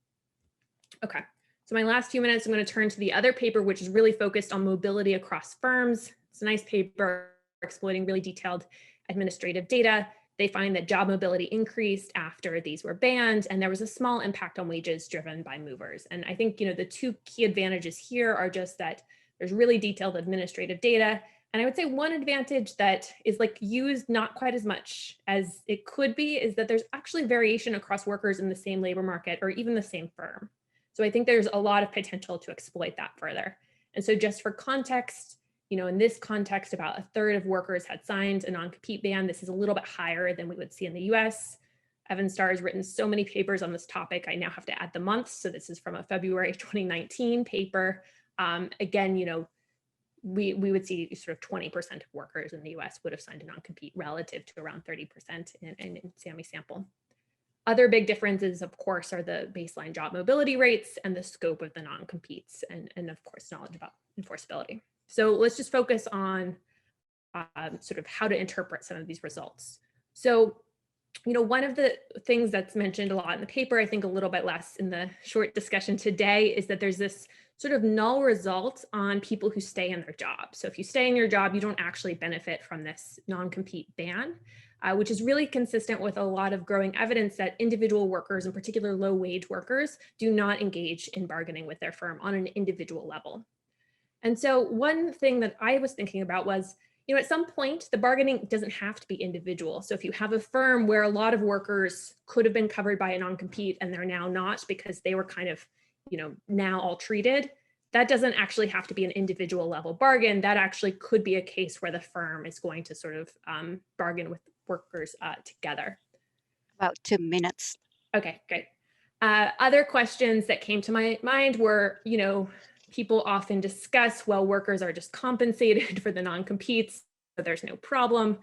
Okay. So my last few minutes, I'm going to turn to the other paper, which is really focused on mobility across firms. It's a nice paper exploiting really detailed administrative data. They find that job mobility increased after these were banned, and there was a small impact on wages driven by movers. And I think, you know, the two key advantages here are just that there's really detailed administrative data. And I would say one advantage that is like used not quite as much as it could be is that there's actually variation across workers in the same labor market or even the same firm. So I think there's a lot of potential to exploit that further. And so just for context, you know, in this context, about a third of workers had signed a non-compete ban. This is a little bit higher than we would see in the US. Evan Starr has written so many papers on this topic. I now have to add the months. So this is from a February 2019 paper. Again, you know, we would see sort of 20% of workers in the US would have signed a non-compete relative to around 30% in SAMI sample. Other big differences, of course, are the baseline job mobility rates and the scope of the non-competes, and of course, knowledge about enforceability. So let's just focus on sort of how to interpret some of these results. So, you know, one of the things that's mentioned a lot in the paper, I think a little bit less in the short discussion today, is that there's this sort of null result on people who stay in their job. So if you stay in your job, you don't actually benefit from this non-compete ban. Which is really consistent with a lot of growing evidence that individual workers, in particular low-wage workers, do not engage in bargaining with their firm on an individual level. And so one thing that I was thinking about was, you know, at some point, the bargaining doesn't have to be individual. So if you have a firm where a lot of workers could have been covered by a non-compete and they're now not because they were kind of, you know, now all treated, that doesn't actually have to be an individual level bargain. That actually could be a case where the firm is going to sort of bargain with workers together. About 2 minutes. Okay, great. Other questions that came to my mind were, you know, people often discuss, well, workers are just compensated for the non-competes, so there's no problem.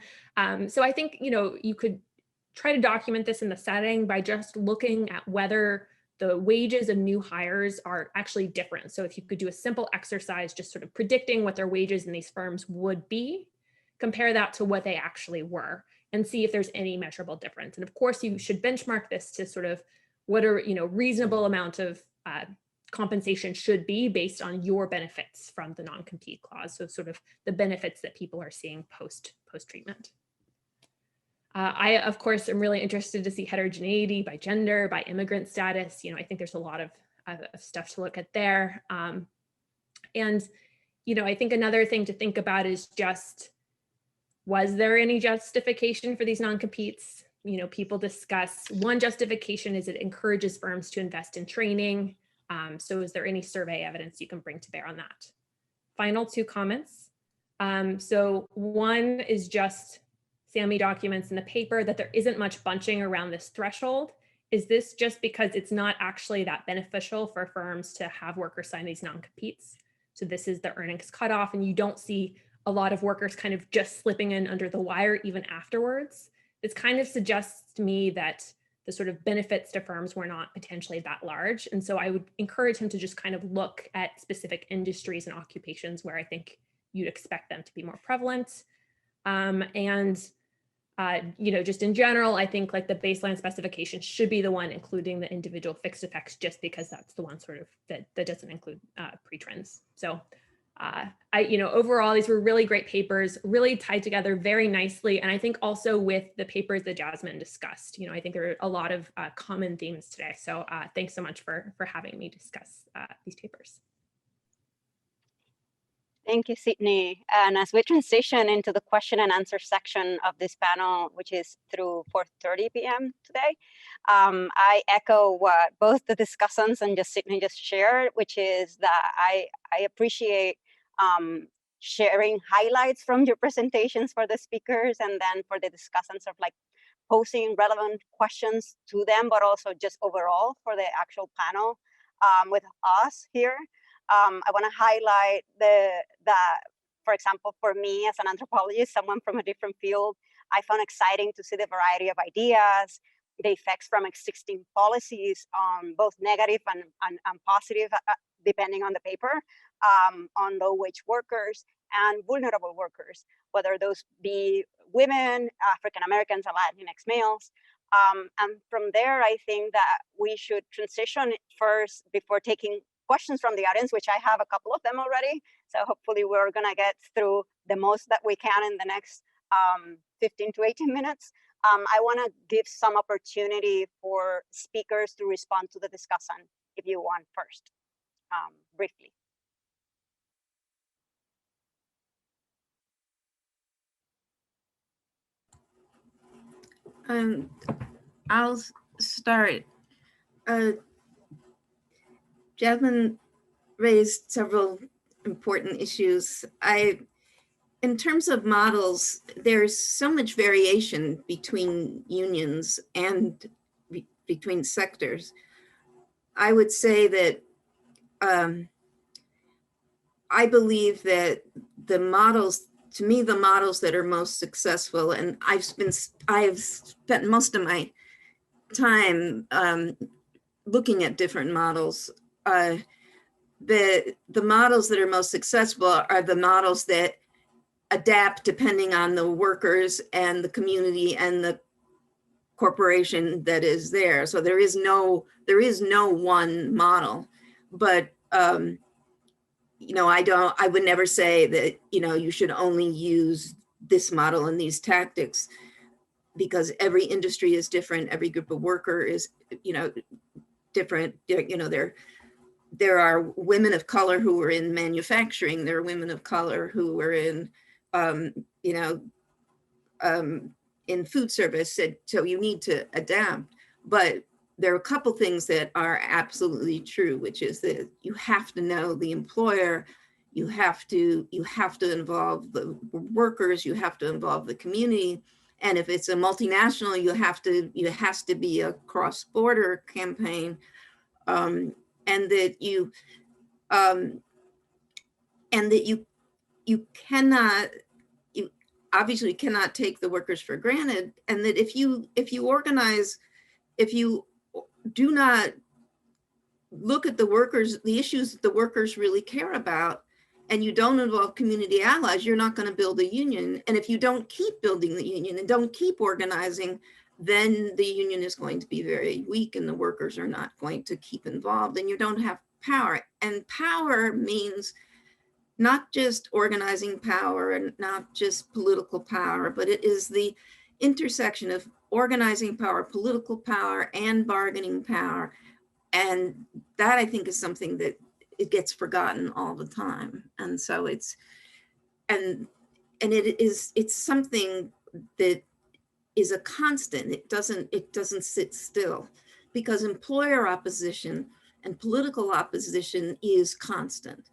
So I think, you know, you could try to document this in the setting by just looking at whether the wages of new hires are actually different. So if you could do a simple exercise, just sort of predicting what their wages in these firms would be, compare that to what they actually were and see if there's any measurable difference. And of course, you should benchmark this to sort of what are, reasonable amount of compensation should be based on your benefits from the non-compete clause. So sort of the benefits that people are seeing post-treatment. I, of course, am really interested to see heterogeneity by gender, by immigrant status. I think there's a lot of stuff to look at there. And, I think another thing to think about is just, was there any justification for these non-competes? People discuss one justification is it encourages firms to invest in training. So is there any survey evidence you can bring to bear on that? Final two comments. So one is just SAMI documents in the paper that there isn't much bunching around this threshold. Is this just because it's not actually that beneficial for firms to have workers sign these non-competes? So this is the earnings cutoff, and you don't see a lot of workers kind of just slipping in under the wire even afterwards. This kind of suggests to me that the sort of benefits to firms were not potentially that large. And so I would encourage him to just kind of look at specific industries and occupations where I think you'd expect them to be more prevalent. Just in general, I think like the baseline specification should be the one including the individual fixed effects, just because that's the one sort of that doesn't include pre-trends. So overall, these were really great papers, really tied together very nicely. And I think also with the papers that Jasmine discussed, I think there are a lot of common themes today. So thanks so much for having me discuss these papers. Thank you, Sydney. And as we transition into the question and answer section of this panel, which is through 4:30 p.m. today, I echo what both the discussants and Sydney just shared, which is that I appreciate sharing highlights from your presentations for the speakers, and then for the discussants of like posing relevant questions to them, but also just overall for the actual panel with us here. I want to highlight that, for example, for me as an anthropologist, someone from a different field, I found exciting to see the variety of ideas, the effects from existing policies on both negative and positive, depending on the paper, on low-wage workers and vulnerable workers, whether those be women, African Americans, and Latinx males. And from there, I think that we should transition first before taking questions from the audience, which I have a couple of them already. So hopefully we're gonna get through the most that we can in the next 15 to 18 minutes. I wanna give some opportunity for speakers to respond to the discussion if you want first, briefly. I'll start. Jasmine raised several important issues. In terms of models, there's so much variation between unions and between sectors. I would say that I believe that the models, to me, the models that are most successful, and I've spent most of my time looking at different models. The models that are most successful are the models that adapt depending on the workers and the community and the corporation that is there. So there is no one model, but I would never say that, you should only use this model and these tactics, because every industry is different. Every group of worker is, different. There are women of color who are in manufacturing. There are women of color who are in, in food service. So you need to adapt. But there are a couple things that are absolutely true, which is that you have to know the employer. You have to involve the workers. You have to involve the community. And if it's a multinational, it has to be a cross-border campaign. And that you obviously cannot take the workers for granted, and that if you organize, if you do not look at the workers, the issues that the workers really care about, and you don't involve community allies, you're not going to build a union. And if you don't keep building the union and don't keep organizing, then the union is going to be very weak and the workers are not going to keep involved, and you don't have power. And power means not just organizing power and not just political power, but it is the intersection of organizing power, political power, and bargaining power. And that, I think, is something that it gets forgotten all the time. And so it's something that is a constant. It doesn't sit still, because employer opposition and political opposition is constant.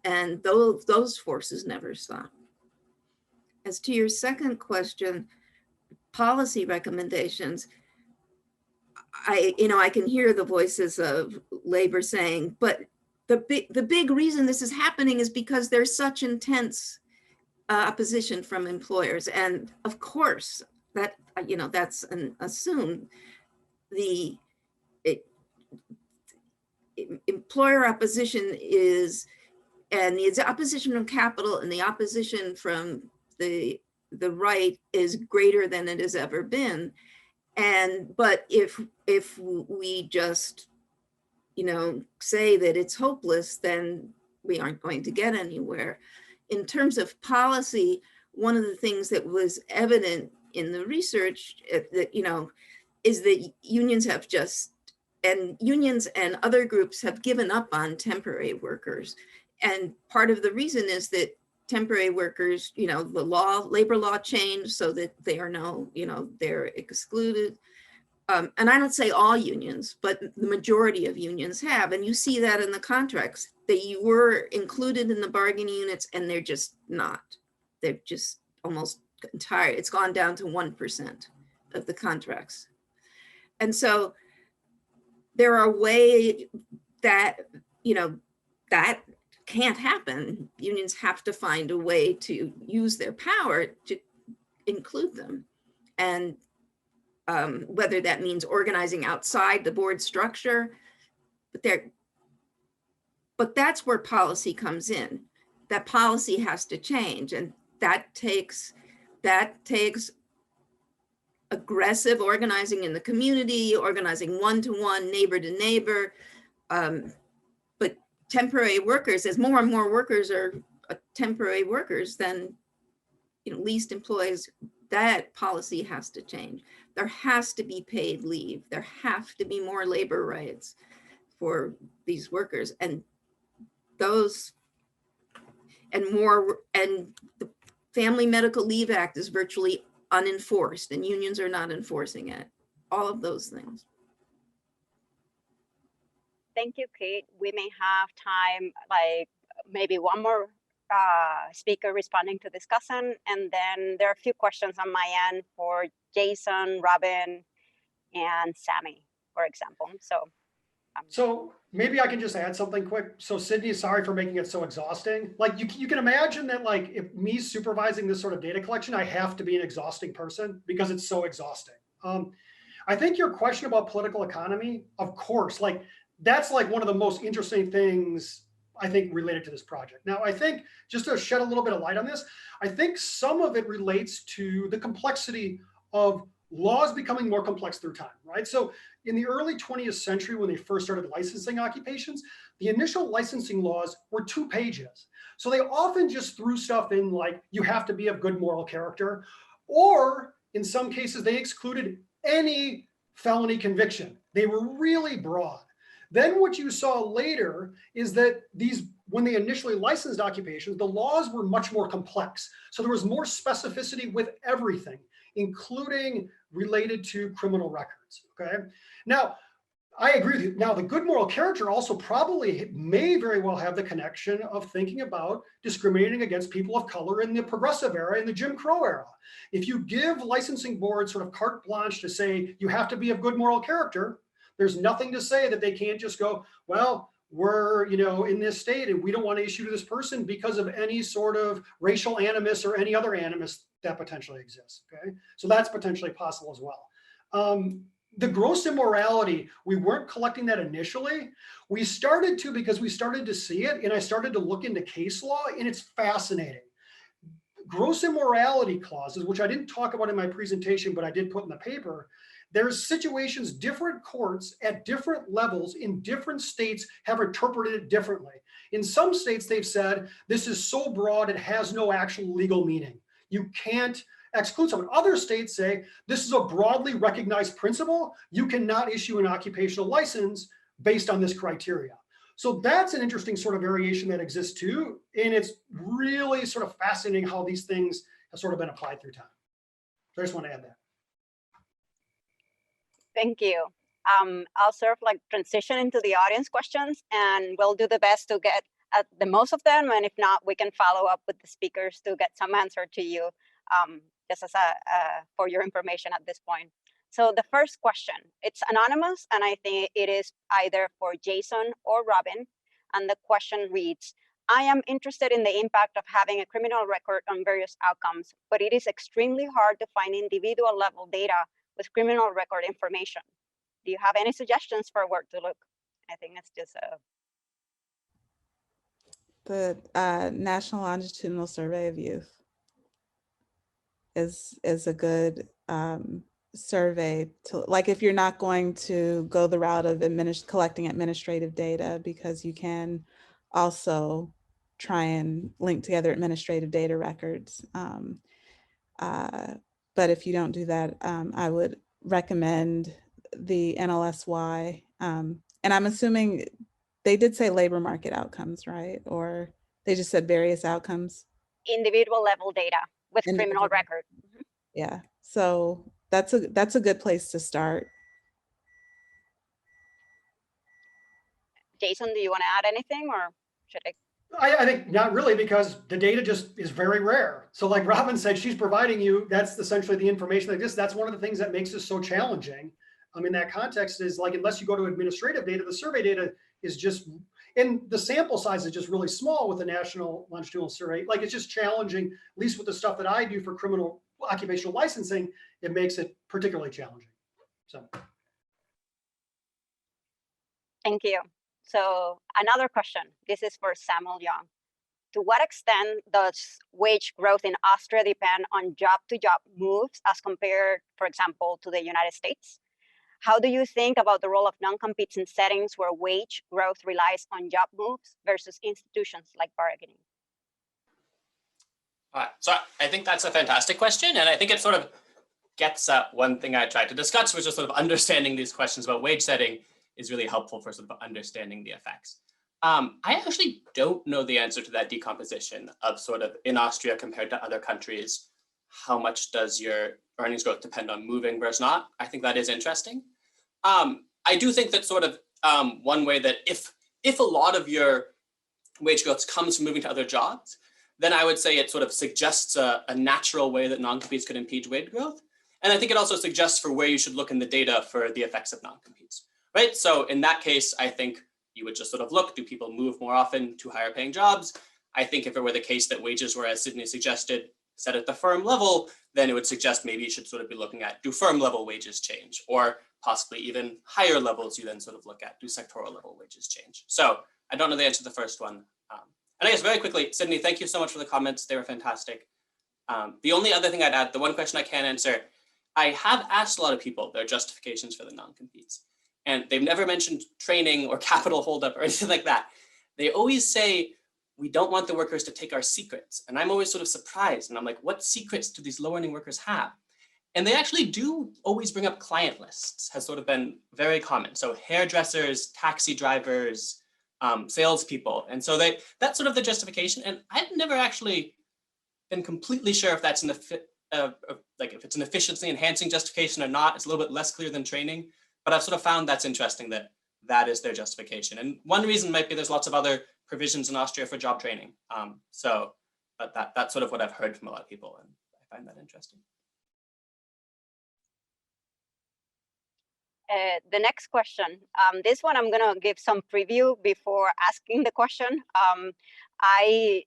And those forces never stop. As to your second question, policy recommendations, I can hear the voices of labor saying, but the big reason this is happening is because there's such intense opposition from employers. And of course, that, that's an assumed. The employer opposition is, and the opposition from capital and the opposition from the right is greater than it has ever been. But if we just, say that it's hopeless, then we aren't going to get anywhere. In terms of policy, one of the things that was evident in the research that, is that unions and other groups have given up on temporary workers. And part of the reason is that temporary workers, the labor law changed so that they are now, they're excluded. And I don't say all unions, but the majority of unions have. And you see that in the contracts. They were included in the bargaining units, and they're just not. They're just almost entire. It's gone down to 1% of the contracts. And so there are ways that, that can't happen. Unions have to find a way to use their power to include them. And whether that means organizing outside the board structure, but that's where policy comes in. That policy has to change, and that takes aggressive organizing in the community, organizing one-to-one, neighbor to neighbor. But temporary workers, as more and more workers are temporary workers, then leased employees, that policy has to change. There has to be paid leave. There have to be more labor rights for these workers, and the Family Medical Leave Act is virtually unenforced, and unions are not enforcing it. All of those things. Thank you, Kate. We may have time, like maybe one more speaker responding to discussion, and then there are a few questions on my end for Jason, Robin, and Sammy, for example. So maybe I can just add something quick. So Sydney, sorry for making it so exhausting. Like you can imagine that, like, if me supervising this sort of data collection, I have to be an exhausting person because it's so exhausting. I think your question about political economy, of course, like that's like one of the most interesting things I think related to this project. Now, I think just to shed a little bit of light on this, I think some of it relates to the complexity of laws becoming more complex through time, right? So in the early 20th century, when they first started licensing occupations, the initial licensing laws were 2 pages. So they often just threw stuff in like, you have to be of good moral character, or in some cases, they excluded any felony conviction. They were really broad. Then what you saw later is that when they initially licensed occupations, the laws were much more complex. So there was more specificity with everything, including related to criminal records, okay? Now, I agree with you. Now, the good moral character also probably may very well have the connection of thinking about discriminating against people of color in the progressive era, in the Jim Crow era. If you give licensing boards sort of carte blanche to say you have to be of good moral character, there's nothing to say that they can't just go, well, we're in this state and we don't want to issue to this person because of any sort of racial animus or any other animus that potentially exists. Okay, so that's potentially possible as well. The gross immorality, we weren't collecting that initially. We started to because we started to see it, and I started to look into case law, and it's fascinating. Gross immorality clauses, which I didn't talk about in my presentation, but I did put in the paper, there's situations different courts at different levels in different states have interpreted it differently. In some states, they've said, this is so broad, it has no actual legal meaning. You can't exclude someone. Other states say, this is a broadly recognized principle. You cannot issue an occupational license based on this criteria. So that's an interesting sort of variation that exists too. And it's really sort of fascinating how these things have sort of been applied through time. So I just want to add that. Thank you. I'll sort of like transition into the audience questions, and we'll do the best to get at the most of them. And if not, we can follow up with the speakers to get some answer to you, just as for your information at this point. So the first question, it's anonymous, and I think it is either for Jason or Robin. And the question reads, I am interested in the impact of having a criminal record on various outcomes, but it is extremely hard to find individual level data with criminal record information. Do you have any suggestions for where to look? I think it's just The National Longitudinal Survey of Youth is a good survey to, like, if you're not going to go the route of collecting administrative data, because you can also try and link together administrative data records. But if you don't do that, I would recommend the NLSY. And I'm assuming they did say labor market outcomes, right? Or they just said various outcomes? individual level data with criminal record. Mm-hmm. Yeah, so that's a good place to start. Jason, do you want to add anything, or should I? I think not really, because the data just is very rare. So like Robin said, she's providing you, that's essentially the information like this. That's one of the things that makes this so challenging. In that context is like, unless you go to administrative data, the survey data is just, and the sample size is just really small with the National Longitudinal Survey. Like, it's just challenging, at least with the stuff that I do for criminal occupational licensing, it makes it particularly challenging. So. Thank you. So another question, this is for Samuel Young. To what extent does wage growth in Austria depend on job-to-job moves as compared, for example, to the United States? How do you think about the role of non-competes in settings where wage growth relies on job moves versus institutions like bargaining? So I think that's a fantastic question. And I think it sort of gets at one thing I tried to discuss, which is sort of understanding these questions about wage setting is really helpful for sort of understanding the effects. I actually don't know the answer to that decomposition of sort of in Austria compared to other countries. How much does your earnings growth depend on moving versus not? I think that is interesting. I do think that sort of one way that if a lot of your wage growth comes from moving to other jobs, then I would say it sort of suggests a natural way that non-competes could impede wage growth. And I think it also suggests for where you should look in the data for the effects of non-competes, right? So in that case, I think you would just sort of look, do people move more often to higher paying jobs? I think if it were the case that wages were, as Sydney suggested, set at the firm level, then it would suggest maybe you should sort of be looking at, do firm level wages change? Or possibly even higher levels, you then sort of look at, do sectoral level wages change? So I don't know the answer to the first one. And I guess very quickly, Sydney, thank you so much for the comments. They were fantastic. The only other thing I'd add, the one question I can't answer, I have asked a lot of people their justifications for the non-competes, and they've never mentioned training or capital holdup or anything like that. They always say, we don't want the workers to take our secrets. And I'm always sort of surprised. And I'm like, what secrets do these low earning workers have? And they actually do always bring up client lists, has sort of been very common. So hairdressers, taxi drivers, salespeople. And so that's sort of the justification. And I've never actually been completely sure if that's if it's an efficiency enhancing justification or not. It's a little bit less clear than training, but I've sort of found that's interesting that that is their justification. And one reason might be there's lots of other provisions in Austria for job training. But that's sort of what I've heard from a lot of people, and I find that interesting. The next question, this one I'm going to give some preview before asking the question. I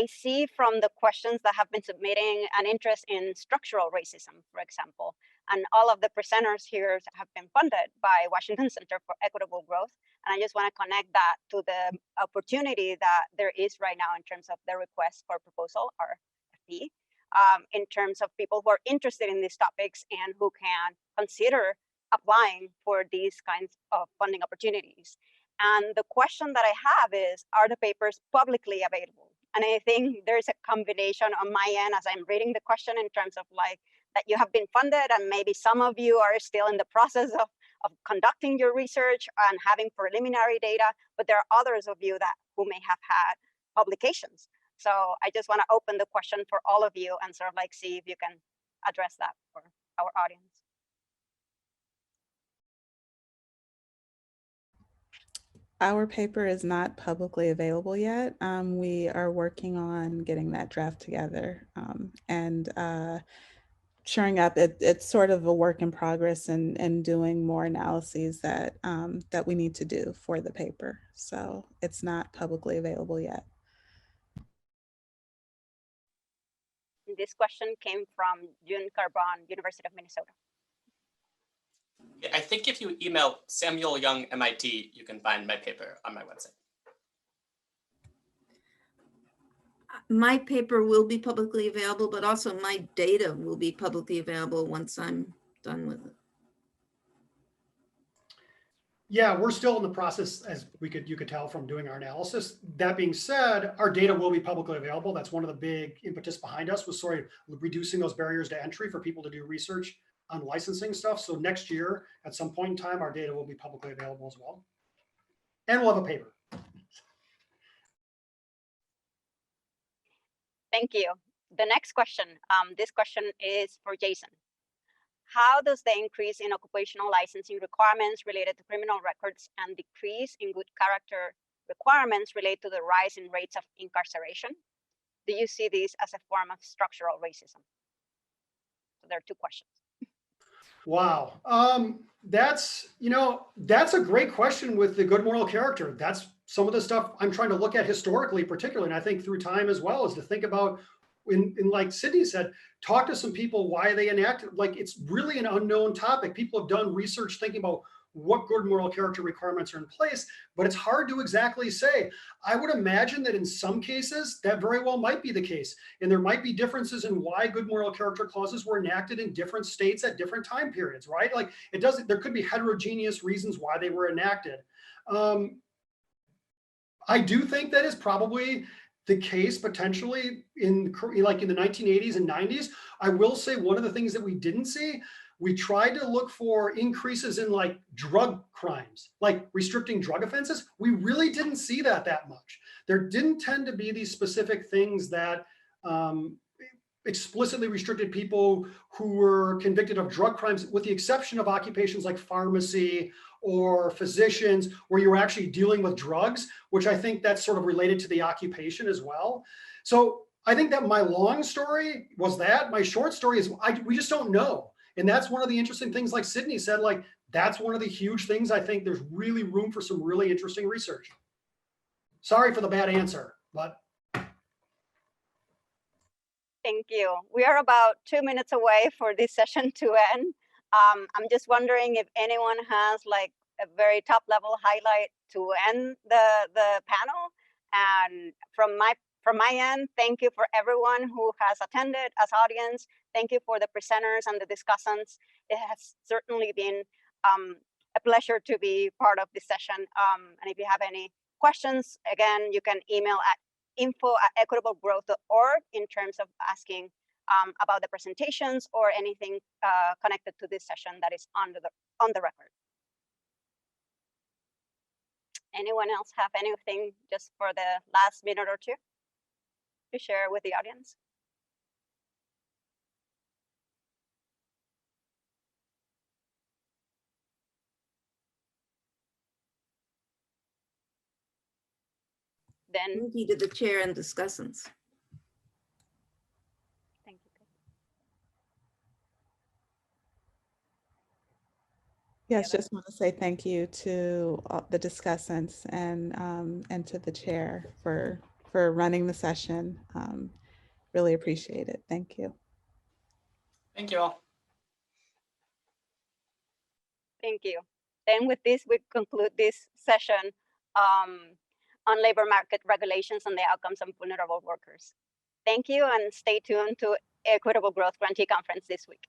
see from the questions that have been submitting an interest in structural racism, for example, And all of the presenters here have been funded by Washington Center for Equitable Growth. And I just want to connect that to the opportunity that there is right now in terms of the request for proposal, RFP, in terms of people who are interested in these topics and who can consider applying for these kinds of funding opportunities. And the question that I have is, are the papers publicly available? And I think there's a combination on my end as I'm reading the question in terms of like that you have been funded and maybe some of you are still in the process of conducting your research and having preliminary data, but there are others of you that who may have had publications. So I just want to open the question for all of you and sort of like see if you can address that for our audience. Our paper is not publicly available yet. We are working on getting that draft together and shoring up. It's sort of a work in progress and doing more analyses that that we need to do for the paper. So it's not publicly available yet. This question came from June Carbon, University of Minnesota. I think if you email Samuel Young, MIT, you can find my paper on my website. My paper will be publicly available, but also my data will be publicly available once I'm done with it. Yeah, we're still in the process, as you could tell from doing our analysis. That being said, our data will be publicly available. That's one of the big impetus behind us, was sort of reducing those barriers to entry for people to do research on licensing stuff. So next year, at some point in time, our data will be publicly available as well. And we'll have a paper. Thank you. The next question, this question is for Jason. How does the increase in occupational licensing requirements related to criminal records and decrease in good character requirements relate to the rise in rates of incarceration? Do you see this as a form of structural racism? So there are two questions. Wow, that's a great question with the good moral character. That's some of the stuff I'm trying to look at historically, particularly, and I think through time as well, is to think about, in like Sydney said, talk to some people why they enacted. Like, it's really an unknown topic. People have done research thinking about what good moral character requirements are in place, but it's hard to exactly say. I would imagine that in some cases that very well might be the case, and there might be differences in why good moral character clauses were enacted in different states at different time periods, right? Like, there could be heterogeneous reasons why they were enacted. I do think that is probably the case potentially in like in the 1980s and 90s. I will say one of the things that we didn't see, we tried to look for increases in like drug crimes, like restricting drug offenses. We really didn't see that much. There didn't tend to be these specific things that explicitly restricted people who were convicted of drug crimes, with the exception of occupations like pharmacy or physicians, where you're actually dealing with drugs, which I think that's sort of related to the occupation as well. So I think that my long story was that. My short story is we just don't know. And that's one of the interesting things, like Sydney said, like that's one of the huge things. I think there's really room for some really interesting research. Sorry for the bad answer, but. Thank you. We are about 2 minutes away for this session to end. I'm just wondering if anyone has like a very top level highlight to end the panel. And from my end, thank you for everyone who has attended as audience. Thank you for the presenters and the discussants. It has certainly been a pleasure to be part of this session. And if you have any questions, again, you can email at info@equitablegrowth.org in terms of asking about the presentations or anything connected to this session that is on the record. Anyone else have anything just for the last minute or two to share with the audience? Then Thank you to the chair and discussants. thank you. Yes, just want to say thank you to the discussants and to the chair for running the session. Really appreciate it. Thank you. Thank you all. Thank you. And with this, we conclude this session on labor market regulations and the outcomes of vulnerable workers. Thank you, and stay tuned to Equitable Growth Grantee Conference this week.